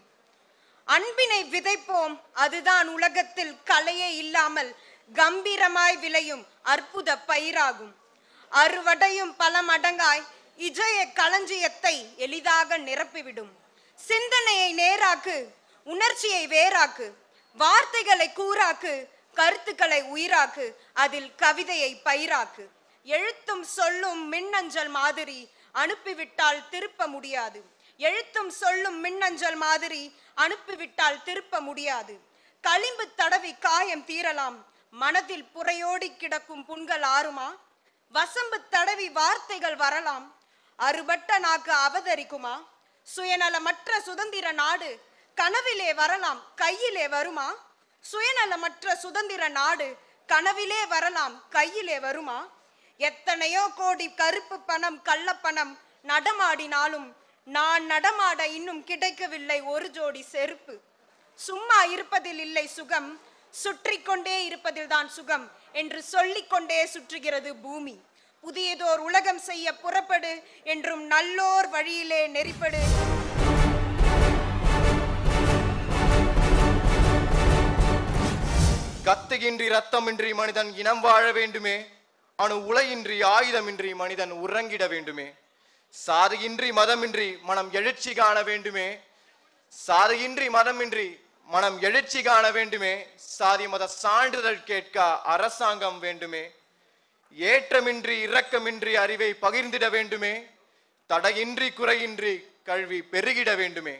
அன்பினை விதைப்போம், அதுதான் உலகத்தில் கலையே இல்லாமல் கம்பீரமாய் விளையும் அற்புத பயிராகும். அறுவடையும் பல மடங்காய் இஜய களஞ்சியத்தை எளிதாக நிரப்பிவிடும். சிந்தனையை நேராக்கு, உணர்ச்சியை வேறாக்கு, வார்த்தைகளை கூறாக்கு, கருத்துக்களை உயிராக்கு, அதில் கவிதையை பயிராக்கு. எழுத்தும் சொல்லும் மின்னஞ்சல் மாதிரி அனுப்பிவிட்டால் திருப்ப முடியாது. எழுத்தும் சொல்லும் மின்னஞ்சல் மாதிரி அனுப்பிவிட்டால் திருப்ப முடியாது. களிம்பு தடவி காயம் தீரலாம், மனதில் புறையோடி கிடக்கும் புண்கள் ஆறுமா? வசம்பு தடவி வார்த்தைகள் வரலாம், அறுபட்ட நாக்கு அவதரிக்குமா? சுயநலமற்ற சுதந்திர நாடு கனவிலே வரலாம், கையிலே வருமா? சுயநலமற்ற சுதந்திர நாடு கனவிலே வரலாம், கையிலே வருமா? எத்தனையோ கோடி கருப்பு பணம் கள்ளப்பணம் நடமாடினாலும் நான் நடமாட இன்னும் கிடைக்கவில்லை ஒரு ஜோடி செருப்பு. சும்மா இருப்பதில் இல்லை சுகம், சுற்றி கொண்டே இருப்பதில் தான் சுகம் என்று சொல்லிக்கொண்டே சுற்றுகிறது பூமி. புதியதோர் உலகம் செய்ய புறப்படு என்றும் நல்லோர் வழியிலே நெறிப்படு. கத்துகின்றி ரத்தமின்றி மனிதன் இனம் வாழ வேண்டுமே, அணு உலையின்றி ஆயுதமின்றி மனிதன் உறங்கிட வேண்டுமே. சாதியின்றி மதமின்றி மனம் எழுச்சி காண வேண்டுமே, சாதியின்றி மதமின்றி மனம் எழுச்சி காண வேண்டுமே. சாதி மத சான்றிதழ் கேட்க அரசாங்கம் வேண்டுமே. ஏற்றமின்றி இரக்கமின்றி அறிவை பகிர்ந்திட வேண்டுமே. தடையின்றி குறையின்றி கல்வி பெருகிட வேண்டுமே.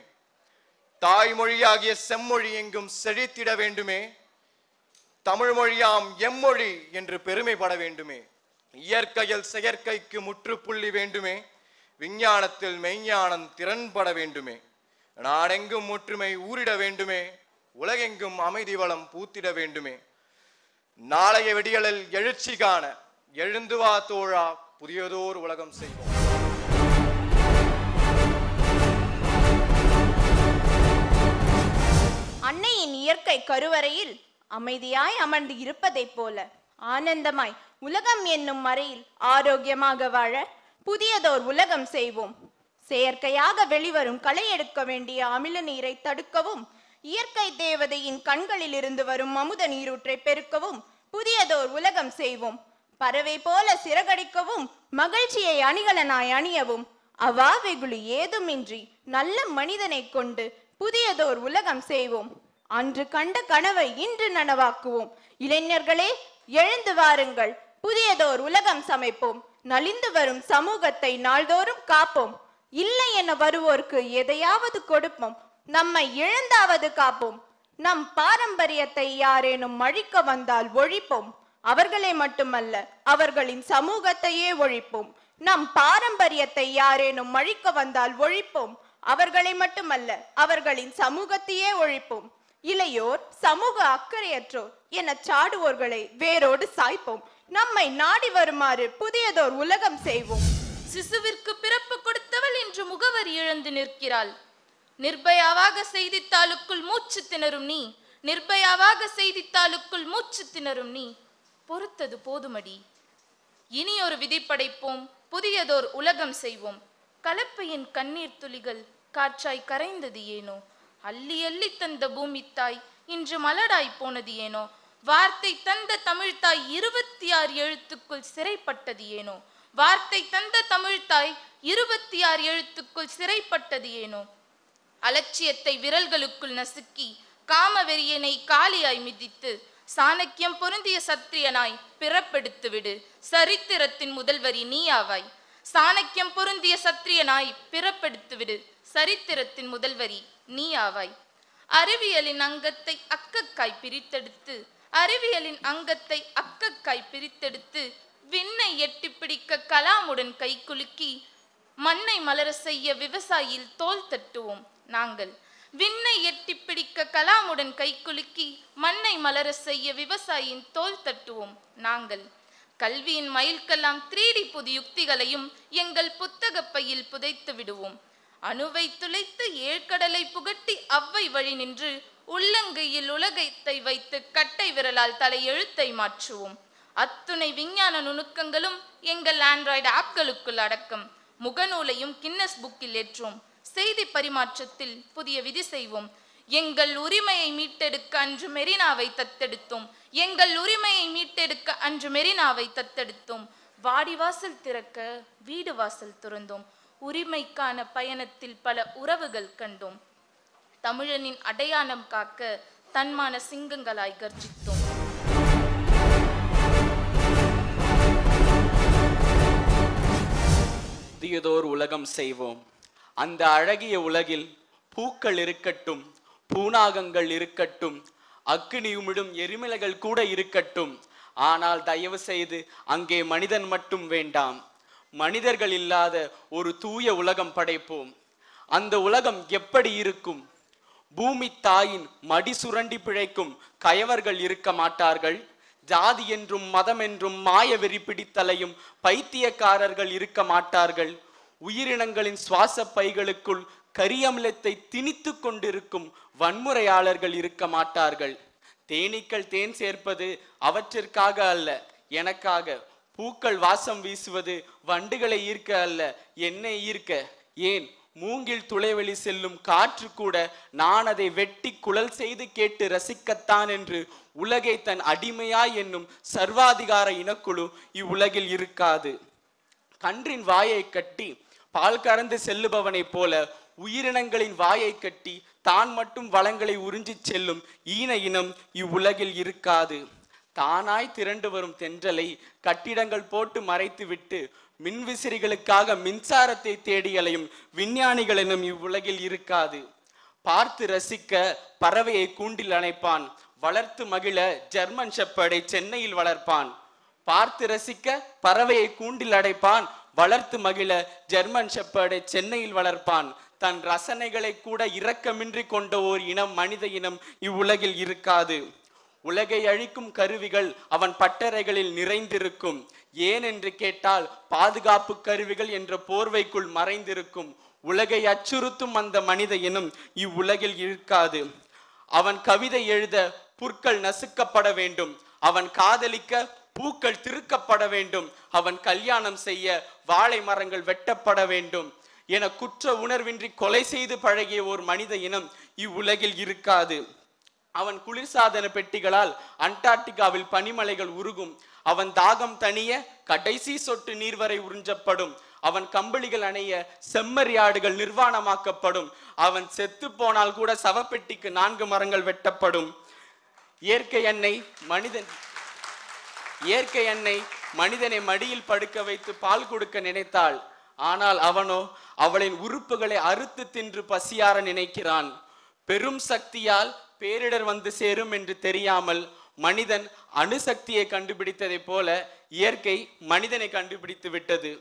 தாய்மொழியாகிய செம்மொழி எங்கும் செழித்திட வேண்டுமே. தமிழ் மொழியாம் எம்மொழி என்று பெருமைப்பட வேண்டுமே. இயற்கையில் செயற்கைக்கு முற்றுப்புள்ளி வேண்டுமே. விஞ்ஞானத்தில் மெய்ஞானம் திறன்பட வேண்டுமே. நாடெங்கும் ஒற்றுமை ஊறிட வேண்டுமே. உலகெங்கும் அமைதி வளம் பூத்திட வேண்டுமே. நாளைய விடியலில் எழுச்சி காண எழுந்து வா தோழா, புதியதோர் உலகம் செய்வோம். அன்னையின் இயற்கை கருவறையில் அமைதியாய் அமர்ந்து இருப்பதைப் போல ஆனந்தமாய் உலகம் என்னும் மறையில் ஆரோக்கியமாக வாழ புதியதோர் உலகம் செய்வோம். செயற்கையாக வெளிவரும் களை எடுக்க வேண்டிய அமில நீரை தடுக்கவும், இயற்கை தேவதையின் கண்களில் இருந்து வரும் அமுத நீரூற்றை பெருக்கவும் புதியதோர் உலகம் செய்வோம். பறவை போல சிறகடிக்கவும், மகிழ்ச்சியை அணிகலனாய் அணியவும், அவா வெகுளி ஏதுமின்றி நல்ல மனிதனை கொண்டு புதியதோர் உலகம் செய்வோம். அன்று கண்ட கனவை இன்று நனவாக்குவோம். இளைஞர்களே, எழுந்து வாருங்கள், புதியதோர் உலகம் சமைப்போம். நலிந்து வரும் சமூகத்தை நாள்தோறும் காப்போம். இல்லை என வருவோர்க்கு எதையாவது கொடுப்போம். நம்மை இழந்தாவது காப்போம். நம் பாரம்பரியத்தை யாரேனும் அழிக்க வந்தால் ஒழிப்போம். அவர்களை மட்டுமல்ல, அவர்களின் சமூகத்தையே ஒழிப்போம். நம் பாரம்பரியத்தை யாரேனும் அழிக்க வந்தால் ஒழிப்போம். அவர்களை மட்டுமல்ல, அவர்களின் சமூகத்தையே ஒழிப்போம். இளையோர், சமூக அக்கறையற்றோர் என சாடுவோர்களை வேரோடு சாய்ப்போம். நம்மை நாடி வருமாறு புதியதோர் உலகம் செய்வோம். சிசுவிற்கு பிறப்பு கொடுத்தவள் இன்று முகவரி இழந்து நிற்கிறாள். நிர்பயாவாக செய்தித்தாளுக்குள் மூச்சு திணறும் நீ, நிர்பயாவாக செய்தித்தாளுக்குள் மூச்சு திணறும் நீ. பொறுத்தது போதுமடி. இனி ஒரு விதி படைப்போம், புதியதோர் உலகம் செய்வோம். கலப்பையின் கண்ணீர் துளிகள் காற்றாய் கரைந்தது ஏனோ, அள்ளி அள்ளி தந்த பூமி தாய் இன்று மலடாய் போனது ஏனோ. வார்த்தை தந்த தமிழ்தாய் 26 எழுத்துக்குள் சிறைப்பட்டது ஏனோ. வார்த்தை தந்த தமிழ்தாய் 26 எழுத்துக்குள் சிறைப்பட்டது ஏனோ. அலட்சியத்தை விரல்களுக்குள் நசுக்கி காமவெறியனை காலியாய் மிதித்து சாணக்கியம் பொருந்திய சத்திரியனாய் பிறப்பெடுத்து விடு. சரித்திரத்தின் முதல்வரி நீ ஆவாய். சாணக்கியம் பொருந்திய சத்திரியனாய் பிறப்பெடுத்து விடு. சரித்திரத்தின் முதல்வரி நீ ஆவாய். அறிவியலின் அங்கத்தை அக்கக்காய் பிரித்தெடுத்து, அறிவியலின் அங்கத்தை அக்கக்காய் பிரித்தெடுத்து விண்ணை எட்டி பிடிக்க கலாமுடன் கை குலுக்கி மண்ணை மலர செய்ய விவசாயியில் தோல் தட்டுவோம் நாங்கள். விண்ணை எட்டி பிடிக்க கலாமுடன் கைக்குலுக்கி மண்ணை மலர செய்ய விவசாயியின் தோல் தட்டுவோம் நாங்கள். கல்வியின் மயில்கெல்லாம் 3D புது யுக்திகளையும் எங்கள் புத்தக பையில் புதைத்து விடுவோம். அணுவை துளைத்து ஏழ்கடலை புகட்டி அவ்வை வழி நின்று உள்ளங்கையில் உலகத்தை வைத்து கட்டை விரலால் தலை எழுத்தை மாற்றுவோம். அத்துணை விஞ்ஞான நுணுக்கங்களும் எங்கள் ஆண்ட்ராய்டு ஆப்களுக்குள் அடக்கம். முகநூலையும் கின்னஸ் புக்கில் ஏற்றுவோம். செய்தி பரிமாற்றத்தில் புதிய விதி செய்வோம். எங்கள் உரிமையை மீட்டெடுக்க அன்று மெரினாவை தத்தெடுத்தோம். எங்கள் உரிமையை மீட்டெடுக்க அன்று மெரினாவை தத்தெடுத்தோம். வாடிவாசல் திறக்க வீடு வாசல் துறந்தோம். உரிமைக்கான பயணத்தில் பல உறவுகள் கண்டோம். தமிழனின் அடையாளம் காக்க தன்மான சிங்கங்களாய் கர்ஜித்தோம். புதியதோர் உலகம் செய்வோம். அந்த அழகிய உலகில் பூக்கள் இருக்கட்டும், பூனாகங்கள் இருக்கட்டும், அக்கினியுமிடும் எரிமலைகள் கூட இருக்கட்டும். ஆனால் தயவு செய்து அங்கே மனிதன் மட்டும் வேண்டாம். மனிதர்கள் இல்லாத ஒரு தூய உலகம் படைப்போம். அந்த உலகம் எப்படி இருக்கும்? பூமி தாயின் மடி சுரண்டி பிழைக்கும் கயவர்கள் இருக்க மாட்டார்கள். ஜாதி என்றும் மதம் என்றும் மாய வெறி பிடித்தலையும் பைத்தியக்காரர்கள் இருக்க மாட்டார்கள். உயிரினங்களின் சுவாச பைகளுக்குள் கரியமிலத்தை திணித்து கொண்டிருக்கும் வன்முறையாளர்கள் இருக்க மாட்டார்கள். தேனீக்கள் தேன் சேர்ப்பது அவற்றிற்காக அல்ல, எனக்காக. பூக்கள் வாசம் வீசுவது வண்டுகளை ஈர்க்க அல்ல, என்னை ஈர்க்க. ஏன், மூங்கில் துளைவெளி செல்லும் காற்று கூட நான் அதை வெட்டி குழல் செய்து கேட்டு ரசிக்கத்தான் என்று உலகை தன் அடிமையாய் என்னும் சர்வாதிகார இனக்குழு இவ்வுலகில் இருக்காது. கன்றின் வாயை கட்டி பால் கறந்து செல்லுபவனைப் போல உயிரினங்களின் வாயை கட்டி தான் மட்டும் வளங்களை உறிஞ்சி செல்லும் ஈன இனம் இவ்வுலகில் இருக்காது. தானாய் திரண்டு வரும் தென்றலை கட்டிடங்கள் போட்டு மறைத்து விட்டு மின்விசிறிகளுக்காக மின்சாரத்தை தேடி அலையும் விஞ்ஞானிகள் எனும் இவ்வுலகில் இருக்காது. பார்த்து ரசிக்க பறவையை கூண்டில் அணைப்பான், வளர்த்து மகிழ ஜெர்மன் ஷெப்பர்டை சென்னையில் வளர்ப்பான். பார்த்து ரசிக்க பறவையை கூண்டில் அடைப்பான், வளர்த்து மகிழ ஜெர்மன் ஷெப்பர்டை சென்னையில் வளர்ப்பான். தன் ரசனைகளை கூட இரக்கமின்றி கொண்ட ஓர் இனம் மனித இனம் இவ்வுலகில் இருக்காது. உலகை அழிக்கும் கருவிகள் அவன் பட்டறைகளில் நிறைந்திருக்கும். ஏன் என்று கேட்டால் பாதுகாப்பு கருவிகள் என்ற போர்வைக்குள் மறைந்திருக்கும். உலகை அச்சுறுத்தும் அந்த மனித இனம் இவ்வுலகில் இருக்காது. அவன் கவிதை எழுத புற்கள் நசுக்கப்பட வேண்டும். அவன் காதலிக்க பூக்கள் திருக்கப்பட வேண்டும். அவன் கல்யாணம் செய்ய வாழை மரங்கள் வெட்டப்பட வேண்டும் என குற்ற உணர்வின்றி கொலை செய்து பழகிய ஒரு மனித இனம் இவ்வுலகில் இருக்காது. அவன் குளிர்சாதன பெட்டிகளால் அண்டார்டிகாவில் பனிமலைகள் உருகும். அவன் தாகம் தணிய கடைசி சொட்டு நீர் வரை உறிஞ்சப்படும். அவன் கம்பளிகள் அணைய செம்மறியாடுகள் நிர்வாணமாக்கப்படும். அவன் செத்து போனால் கூட சவப்பெட்டிக்கு 4 மரங்கள் வெட்டப்படும். இயற்கை அன்னை மனிதனை மடியில் படுக்க வைத்து பால் கொடுக்க நினைத்தாள். ஆனால் அவனோ அவளின் உறுப்புகளை அறுத்து தின்று பசியார நினைக்கிறான். பெரும் சக்தியால் பேரிடர் வந்து சேரும் என்று தெரியாமல் மனிதன் அணுசக்தியை கண்டுபிடித்ததை போல இயற்கை மனிதனை கண்டுபிடித்து விட்டது.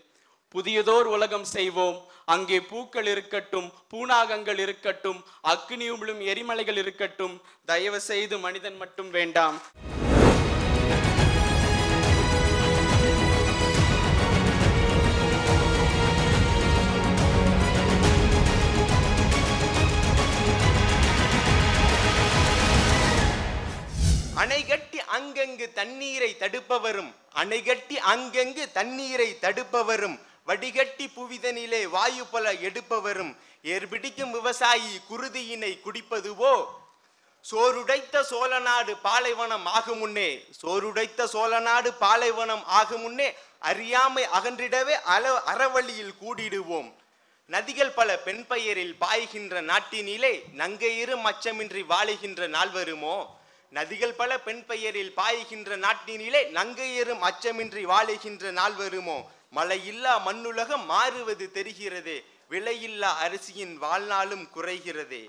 புதியதோர் உலகம் செய்வோம். அங்கே பூக்கள் இருக்கட்டும், பூனாகங்கள் இருக்கட்டும், அக்னியுமிழும் எரிமலைகள் இருக்கட்டும். தயவு செய்து மனிதன் மட்டும் வேண்டாம். அணைகட்டி அங்கங்கு தண்ணீரை தடுப்பவரும், அணைகட்டி அங்கங்கு தண்ணீரை தடுப்பவரும், வடிகட்டி புவிதனிலே வாயு பல எடுப்பவரும், ஏர்பிடிக்கும் விவசாயி குருதியினை குடிப்பதுவோ? சோறுடைத்த சோழநாடு பாலைவனம் ஆகும் முன்னே, சோறுடைத்த சோழநாடு பாலைவனம் ஆகும் முன்னே அறியாமை அகன்றிடவே அறவழியில் கூடிடுவோம். நதிகள் பல பெண் பெயரில் பாய்கின்ற நாட்டினிலே நங்கையிரும் அச்சமின்றி வாழுகின்ற நாள் வருமோ? நதிகள் பல பெண் பெயரில் பாய்கின்ற நாட்டினிலே நங்கையரும் அச்சமின்றி வாழுகின்ற நாள் வருமோ? மழையில்லா மண்ணுலகம் மாறுவது தெரிகிறதே, விலையில்லா அரிசியின் வாழ்நாளும் குறைகிறதே,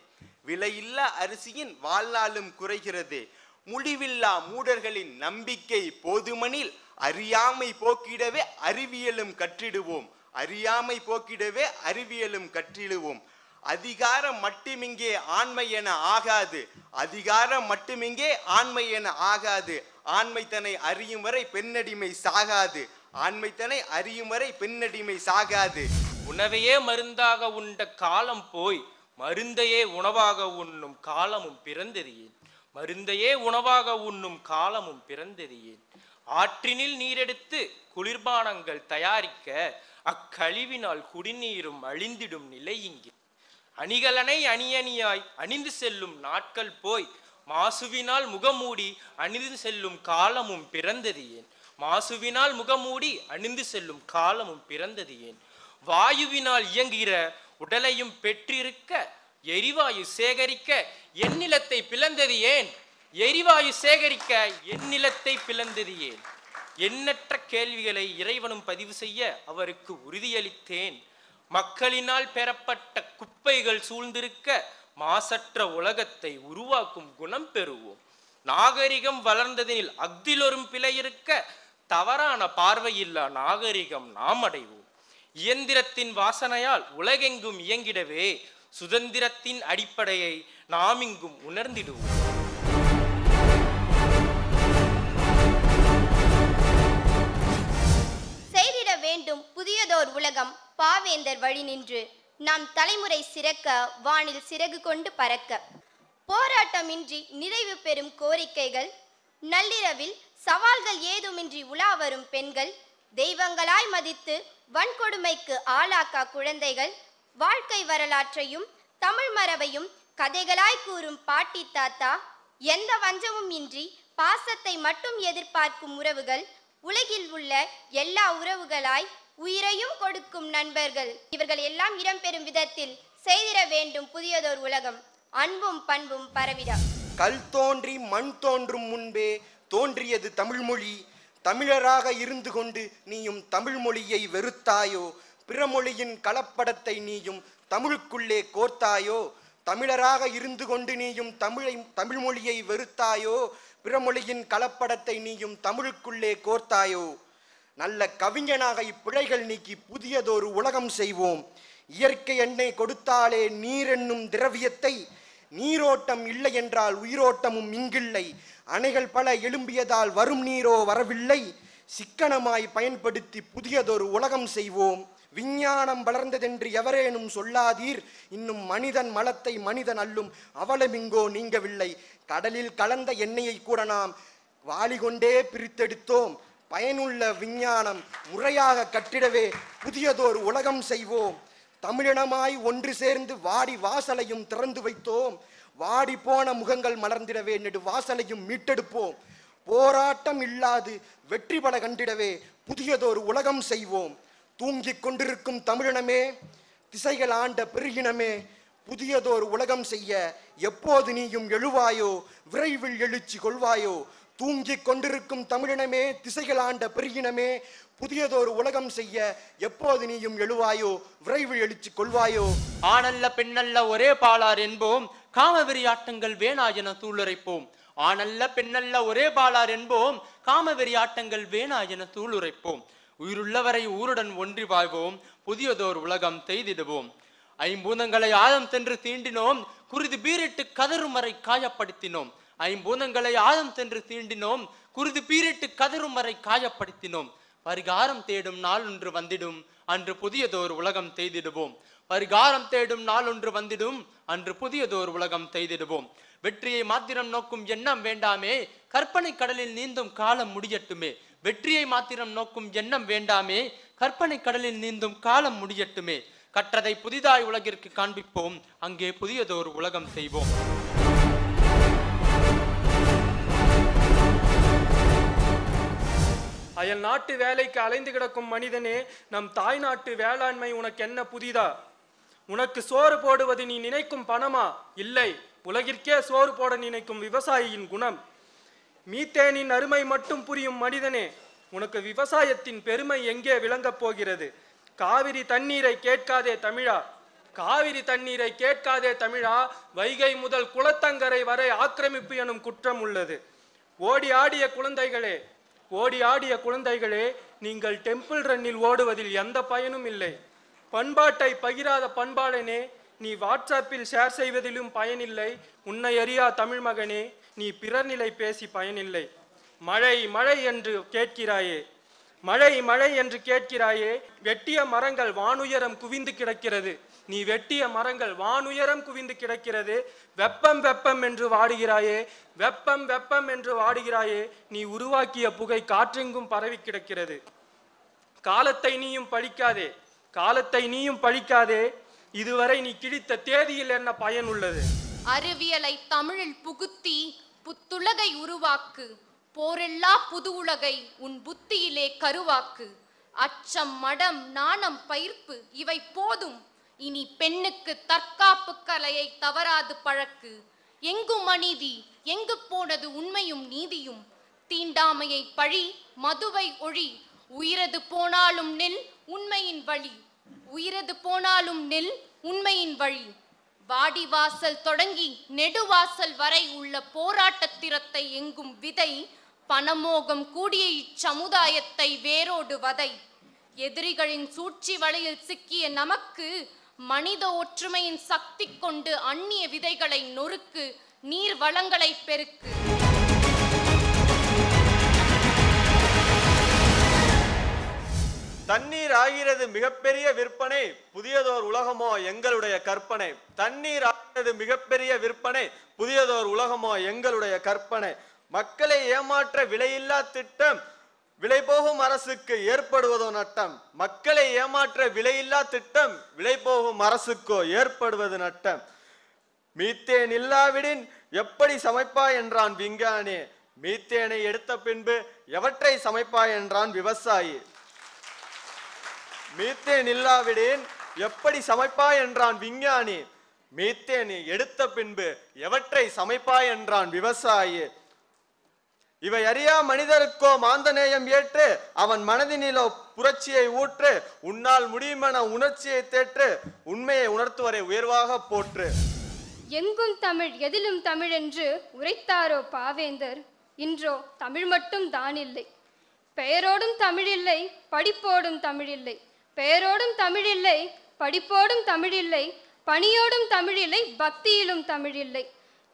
விலையில்லா அரிசியின் வாழ்நாளும் குறைகிறதே. முடிவில்லா மூடர்களின் நம்பிக்கை போதுமனில் அறியாமை போக்கிடவே அறிவியலும் கற்றிடுவோம். அறியாமை போக்கிடவே அறிவியலும் கற்றிடுவோம். அதிகாரம் மட்டுமிங்கே ஆண்மை என ஆகாது, அதிகாரம் மட்டுமிங்கே ஆண்மை என ஆகாது. ஆண்மை தன்னை அறியும் வரை பெண்ணடிமை சாகாது, ஆண்மை தன்னை அறியும் வரை பெண்ணடிமை சாகாது. உணவையே மருந்தாக உண்ட காலம் போய் மருந்தையே உணவாக உண்ணும் காலமும் பிறந்தது ஏன்? மருந்தையே உணவாக உண்ணும் காலமும் பிறந்தது ஏன்? ஆற்றினில் நீரெடுத்து குளிர்பானங்கள் தயாரிக்க அக்கழிவினால் குடிநீரும் அழிந்திடும் நிலை இங்கே. அணிகலனை அணியணியாய் அணிந்து செல்லும் நாட்கள் போய் மாசுவினால் முகமூடி அணிந்து செல்லும் காலமும் பிறந்தது ஏன்? மாசுவினால் முகமூடி அணிந்து செல்லும் காலமும் பிறந்தது ஏன்? வாயுவினால் இயங்குகிற உடலையும் பெற்றிருக்க எரிவாயு சேகரிக்க எந்நிலத்தை பிளந்தது ஏன்? எரிவாயு சேகரிக்க எந்நிலத்தை பிளந்தது ஏன்? எண்ணற்ற கேள்விகளை இறைவனும் பதிவு செய்ய அவருக்கு உறுதியளித்தேன். மக்களினால் பெறப்பட்ட குப்பைகள் சூழ்ந்திருக்க மாசற்ற உலகத்தை உருவாக்கும் குணம் பெறுவோம். நாகரிகம் வளர்ந்ததில் அக்திலொரும் பிழை இருக்க தவறான பார்வையில்லா நாகரிகம் நாம் அடைவோம். இயந்திரத்தின் வாசனையால் உலகெங்கும் இயங்கிடவே சுதந்திரத்தின் அடிப்படையை நாம் இங்கும் உணர்ந்திடுவோம். செய்திட வேண்டும் புதியதோர் உலகம் பாவேந்தர் வழி நின்று நாம் தலைமுறை சிறக்க வானில் சிறகு கொண்டு பறக்க. போராட்டமின்றி நிறைவு பெறும் கோரிக்கைகள், நள்ளிரவில் சவால்கள் ஏதுமின்றி உலா வரும் பெண்கள், தெய்வங்களாய் மதித்து வன்கொடுமைக்கு ஆளாக்கா குழந்தைகள், வாழ்க்கை வரலாற்றையும் தமிழ் மரபையும் கதைகளாய் கூறும் பாட்டி தாத்தா, எந்த வஞ்சமும் இன்றி பாசத்தை மட்டும் எதிர்பார்க்கும் உறவுகள், உலகில் உள்ள எல்லா உறவுகளாய் உயிரையும் கொடுக்கும் நண்பர்கள், இவர்கள் எல்லாம் இடம்பெறும் விதத்தில் செய்திட வேண்டும் புதியதோர் உலகம் அன்பும் பண்பும் பரவிட. கல் தோன்றி மண் தோன்றும் முன்பே தோன்றியது தமிழ்மொழி. தமிழராக இருந்து கொண்டு நீயும் தமிழ் மொழியை வெறுத்தாயோ? பிறமொழியின் கலப்படத்தை நீயும் தமிழுக்குள்ளே கோர்த்தாயோ? தமிழராக இருந்து கொண்டு நீயும் தமிழ் மொழியை வெறுத்தாயோ? பிறமொழியின் கலப்படத்தை நீயும் தமிழுக்குள்ளே கோர்த்தாயோ? நல்ல கவிஞனாக இப்பிழைகள் நீக்கி புதியதொரு உலகம் செய்வோம். இயற்கை எண்ணெய் கொடுத்தாலே நீர் என்னும் திரவியத்தை, நீரோட்டம் இல்லை என்றால் உயிரோட்டமும் இங்கில்லை. அணைகள் பல எழும்பியதால் வரும் நீரோ வரவில்லை. சிக்கனமாய் பயன்படுத்தி புதியதொரு உலகம் செய்வோம். விஞ்ஞானம் வளர்ந்ததென்று எவரேனும் சொல்லாதீர். இன்னும் மனிதன் மலத்தை மனிதன் அள்ளும் அவலமிங்கோ நீங்கவில்லை. கடலில் கலந்த எண்ணெயை கூட நாம் வாளிகொண்டே பிரித்தெடுத்தோம். பயனுள்ள விஞ்ஞானம் முறையாக கட்டிடவே புதியதொரு உலகம் செய்வோம். தமிழினமாய் ஒன்று சேர்ந்து வாடி வாசலையும் திறந்து வைத்தோம். வாடி போன முகங்கள் மலர்ந்திடவே நெடு வாசலையும் மீட்டெடுப்போம். போராட்டம் இல்லாது வெற்றி பல கண்டிடவே புதியதொரு உலகம் செய்வோம். தூங்கிக் கொண்டிருக்கும் தமிழினமே, திசைகள் ஆண்ட பெருகினமே, புதியதொரு உலகம் செய்ய எப்போது நீயும் எழுவாயோ? விரைவில் எழுச்சி கொள்வாயோ? தூங்கிக் கொண்டிருக்கும் தமிழினமே, திசைகள் ஆண்ட பெருகினமே, புதியதொரு உலகம் செய்ய எப்போது நீயும் எழுவாயோ? விரைவில் எழுச்சி கொள்வாயோ? ஆணல்ல பெண்ணல்ல ஒரே பாலார் என்போம், காமவெறி ஆட்டங்கள் வேணா என தூளுரைப்போம். ஆணல்ல பெண்ணல்ல ஒரே பாலார் என்போம், காமவெறி ஆட்டங்கள் வேணா என தூளுரைப்போம். உயிருள்ளவரை ஊருடன் ஒன்றி வாழ்வோம், புதியதோர் உலகம் தெய்திடுவோம். ஐம்பூதங்களை ஆழம் சென்று தீண்டினோம், குருதி பீரிட்டு கதரும் வரை காயப்படுத்தினோம். ஐம்பூதங்களை ஆழம் சென்று தீண்டினோம், குருதி பீரிட்டு கதரும் வரை காயப்படுத்தினோம். பரிகாரம் தேடும் நாள் ஒன்று வந்திடும், அன்று புதியதோர் உலகம் தெய்திடுவோம். பரிகாரம் தேடும் நாள் ஒன்று வந்திடும், அன்று புதியதோர் உலகம் தெய்திடுவோம். வெற்றியை மாத்திரம் நோக்கும் எண்ணம் வேண்டாமே, கற்பனை கடலில் நீந்தும் காலம் முடியட்டுமே. வெற்றியை மாத்திரம் நோக்கும் எண்ணம் வேண்டாமே, கற்பனை கடலில் நீந்தும் காலம் முடியட்டுமே. கற்றதை புதிதாய் உலகிற்கு காண்பிப்போம், அங்கே புதியதோர் உலகம் செய்வோம். அயல் நாட்டு வேலைக்கு அலைந்து கிடக்கும் மனிதனே, நம் தாய் நாட்டு வேளாண்மை உனக்கு என்ன புதிதா? உனக்கு சோறு போடுவது நீ நினைக்கும் பணமா? இல்லை, உலகிற்கே சோறு போட நினைக்கும் விவசாயியின் குணம். மீத்தேனின் அருமை மட்டும் புரியும் மனிதனே, உனக்கு விவசாயத்தின் பெருமை எங்கே விளங்கப் போகிறது? காவிரி தண்ணீரை கேட்காதே தமிழா, காவிரி தண்ணீரை கேட்காதே தமிழா. வைகை முதல் குளத்தங்கரை வரை ஆக்கிரமிப்பு எனும் குற்றம் உள்ளது. ஓடி ஆடிய குழந்தைகளே, நீங்கள் டெம்பிள் ரன்னில் ஓடுவதில் எந்த பயனும் இல்லை. பண்பாட்டை பகிராத பண்பாளனே, நீ வாட்ஸ்அப்பில் ஷேர் செய்வதிலும் பயனில்லை. உன்னை அறியா தமிழ் மகனே, நீ பிறர் நிலை பேசி பயனில்லை. மழை மழை என்று கேட்கிறாயே, மழை மழை என்று கேட்கிறாயே, வெட்டிய மரங்கள் வானுயரம் குவிந்து கிடக்கிறது. நீ வெட்டிய மரங்கள் வானுயரம் குவிந்து கிடக்கிறது. வெப்பம் வெப்பம் என்று வாடுகிறாயே, வெப்பம் வெப்பம் என்று வாடுகிறாயே, நீ உருவாக்கிய புகை காற்றெங்கும் பரவி கிடக்கிறது. காலத்தை நீயும் பழிக்காதே, காலத்தை நீயும் பழிக்காதே. இதுவரை நீ கிழித்த தேதியில் என்ன பயன் உள்ளது? அறிவியலை தமிழில் புகுத்தி புத்துலகை உருவாக்கு. போரெல்லா புது உலகை உன் புத்தியிலே கருவாக்கு. அச்சம் மடம் நாணம் பயிர்ப்பு இவை போதும். இனி பெண்ணுக்கு தற்காப்பு கலையை தவறாது பழக்கு. எங்கும் அநீதி, எங்கு போனது உண்மையும் நீதியும். தீண்டாமையை பழி, மதுவை ஒழி. உயிரது போனாலும் நெல் உண்மையின் வழி, உயிரது போனாலும் நெல் உண்மையின் வழி. வாடிவாசல் தொடங்கி நெடுவாசல் வரை உள்ள போராட்டத்திரத்தை எங்கும் விதை. பணமோகம் கூடிய இச்சமுதாயத்தை வேரோடு வதை. எதிரிகளின் சூழ்ச்சி வலையில் சிக்கிய நமக்கு மனித ஒற்றுமையின் சக்தி கொண்டு அந்நிய விதைகளை நொறுக்கு. நீர் வளங்களை பெருக்கு. தண்ணீர் ஆகிறது மிகப்பெரிய விற்பனை, புதியதோர் உலகமோ எங்களுடைய கற்பனை. தண்ணீர் ஆகிறது மிகப்பெரிய விற்பனை, புதியதோர் உலகமோ எங்களுடைய கற்பனை. மக்களை ஏமாற்ற விலையில்லா திட்டம், விலை போகும் அரசுக்கு ஏற்படுவதோ நட்டம். மக்களை ஏமாற்ற விலையில்லா திட்டம், விலை போகும் அரசுக்கோ ஏற்படுவது நட்டம். மீத்தேன் இல்லாவிடின் எப்படி சமைப்பாய் என்றான் விஞ்ஞானி. மீத்தேனை எடுத்த பின்பு எவற்றை சமைப்பாய் என்றான் விவசாயி. மீத்தேன் இல்லாவிடின் எப்படி சமைப்பாய் என்றான் விஞ்ஞானி. மீத்தேனை எடுத்த பின்பு எவற்றை சமைப்பாய் என்றான் விவசாயி. இவை அறியா மனிதருக்கோ மாந்தநேயம் ஏற்று, அவன் மனதினிலோ புரட்சியை ஊற்று. உன்னால் முடியுமென உணர்ச்சியை தேற்று, உண்மையை உணர்த்துவரை உயர்வாக போற்று. எங்கும் தமிழ் எதிலும் தமிழ் என்று உரைத்தாரோ பாவேந்தர். இன்றோ தமிழ் மட்டும் தான் இல்லை, பெயரோடும் தமிழில்லை, படிப்போடும் தமிழில்லை. பெயரோடும் தமிழில்லை, படிப்போடும் தமிழில்லை, பணியோடும் தமிழில்லை, பக்தியிலும் தமிழில்லை.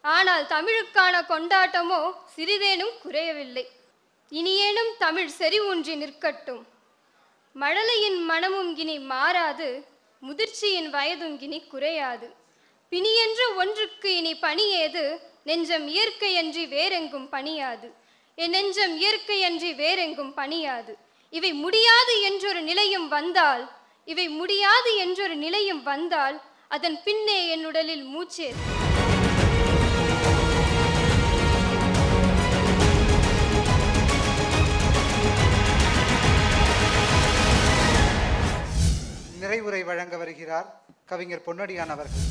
ஆனால் தமிழுக்கான கொண்டாட்டமோ சிறிதேனும் குறையவில்லை. இனியேனும் தமிழ் செறிவூன்றி நிற்கட்டும். மழலையின் மனமும் இனி மாறாது, முதிர்ச்சியின் வயதும் இனி குறையாது. பிணியென்ற ஒன்றுக்கு இனி பணியேது, நெஞ்சம் இயற்கையன்றி வேறெங்கும் பணியாது. என் நெஞ்சம் இயற்கையன்றி வேறெங்கும் பணியாது. இவை முடியாது என்றொரு நிலையும் வந்தால், இவை முடியாது என்றொரு நிலையும் வந்தால், அதன் பின்னே என் உடலில் மூச்சேது. நிறைவுரை வழங்க வருகிறார் கவிஞர் பொன்னடியான் அவர்கள்.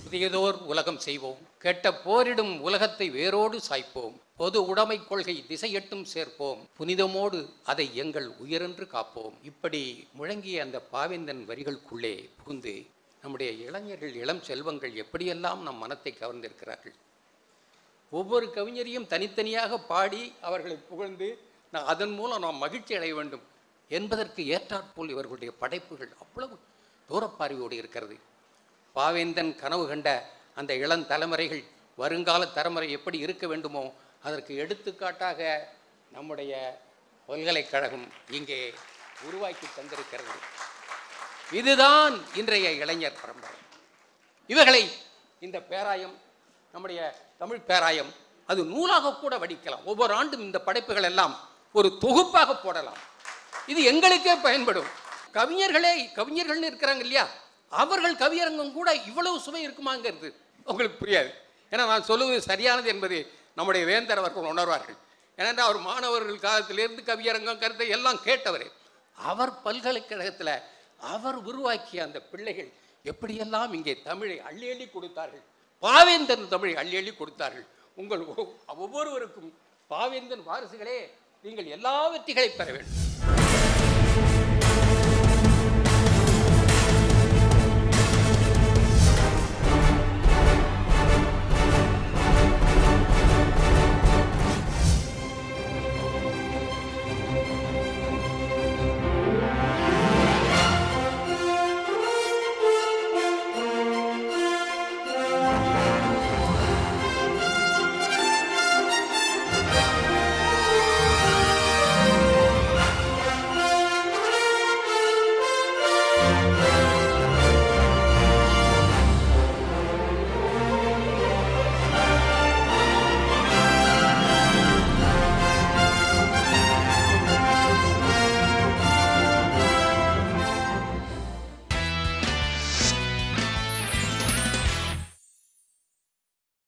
புதியதோர் உலகம் செய்வோம், கெட்ட போரிடும் உலகத்தை வேரோடு சாய்ப்போம். பொது உடைமை கொள்கை திசையட்டும் சேர்ப்போம், புனிதமோடு அதை எங்கள் உயிரென்று காப்போம். இப்படி முழங்கிய அந்த பாவேந்தன் வரிகளுக்குள்ளே புகுந்து நம்முடைய இளைஞர்கள், இளம் செல்வங்கள் எப்படியெல்லாம் நம் மனத்தை கவர்ந்திருக்கிறார்கள். ஒவ்வொரு கவிஞரையும் தனித்தனியாக பாடி அவர்களை புகழ்ந்து அதன் மூலம் நாம் மகிழ்ச்சி அடைய வேண்டும் என்பதற்கு ஏற்றாற்போல் இவர்களுடைய படைப்புகள் அவ்வளவு தூரப்பார்வையோடு இருக்கிறது. பாவேந்தன் கனவு கண்ட அந்த இளம் தலைமுறைகள், வருங்கால தலைமுறை எப்படி இருக்க வேண்டுமோ அதற்கு எடுத்துக்காட்டாக நம்முடைய பல்கலைக்கழகம் இங்கே உருவாக்கி தந்திருக்கிறது. இதுதான் இன்றைய இளைஞர் பரம்பரை. இவர்களை இந்த பேராயம், நம்முடைய தமிழ் பேராயம், அது நூலாக கூட வடிக்கலாம். ஒவ்வொரு ஆண்டும் இந்த படைப்புகள் எல்லாம் ஒரு தொகுப்பாக போடலாம். இது எங்களுக்கே பயன்படும். கவிஞர்கள்னு இருக்கிறாங்க இல்லையா, அவர்கள் கவியரங்கம் கூட இவ்வளவு சுவை இருக்குமாங்கிறது உங்களுக்கு புரியாது. ஏன்னா நான் சொல்லுவது சரியானது என்பது நம்முடைய வேந்தர் அவர்கள் உணர்வார்கள். ஏனென்றால் அவர் மாணவர்கள் காலத்திலிருந்து கவியரங்கம் கருத்தை எல்லாம் கேட்டவர். அவர் பல்கலைக்கழகத்தில் அவர் உருவாக்கிய அந்த பிள்ளைகள் எப்படியெல்லாம் இங்கே தமிழை அள்ளி அள்ளி கொடுத்தார்கள். பாவேந்தன் தமிழை அள்ளி அள்ளி கொடுத்தார்கள். உங்கள் ஒவ்வொருவருக்கும் பாவேந்தன் வாரிசுகளே, நீங்கள் எல்லா வெற்றிகளை பெற வேண்டும்.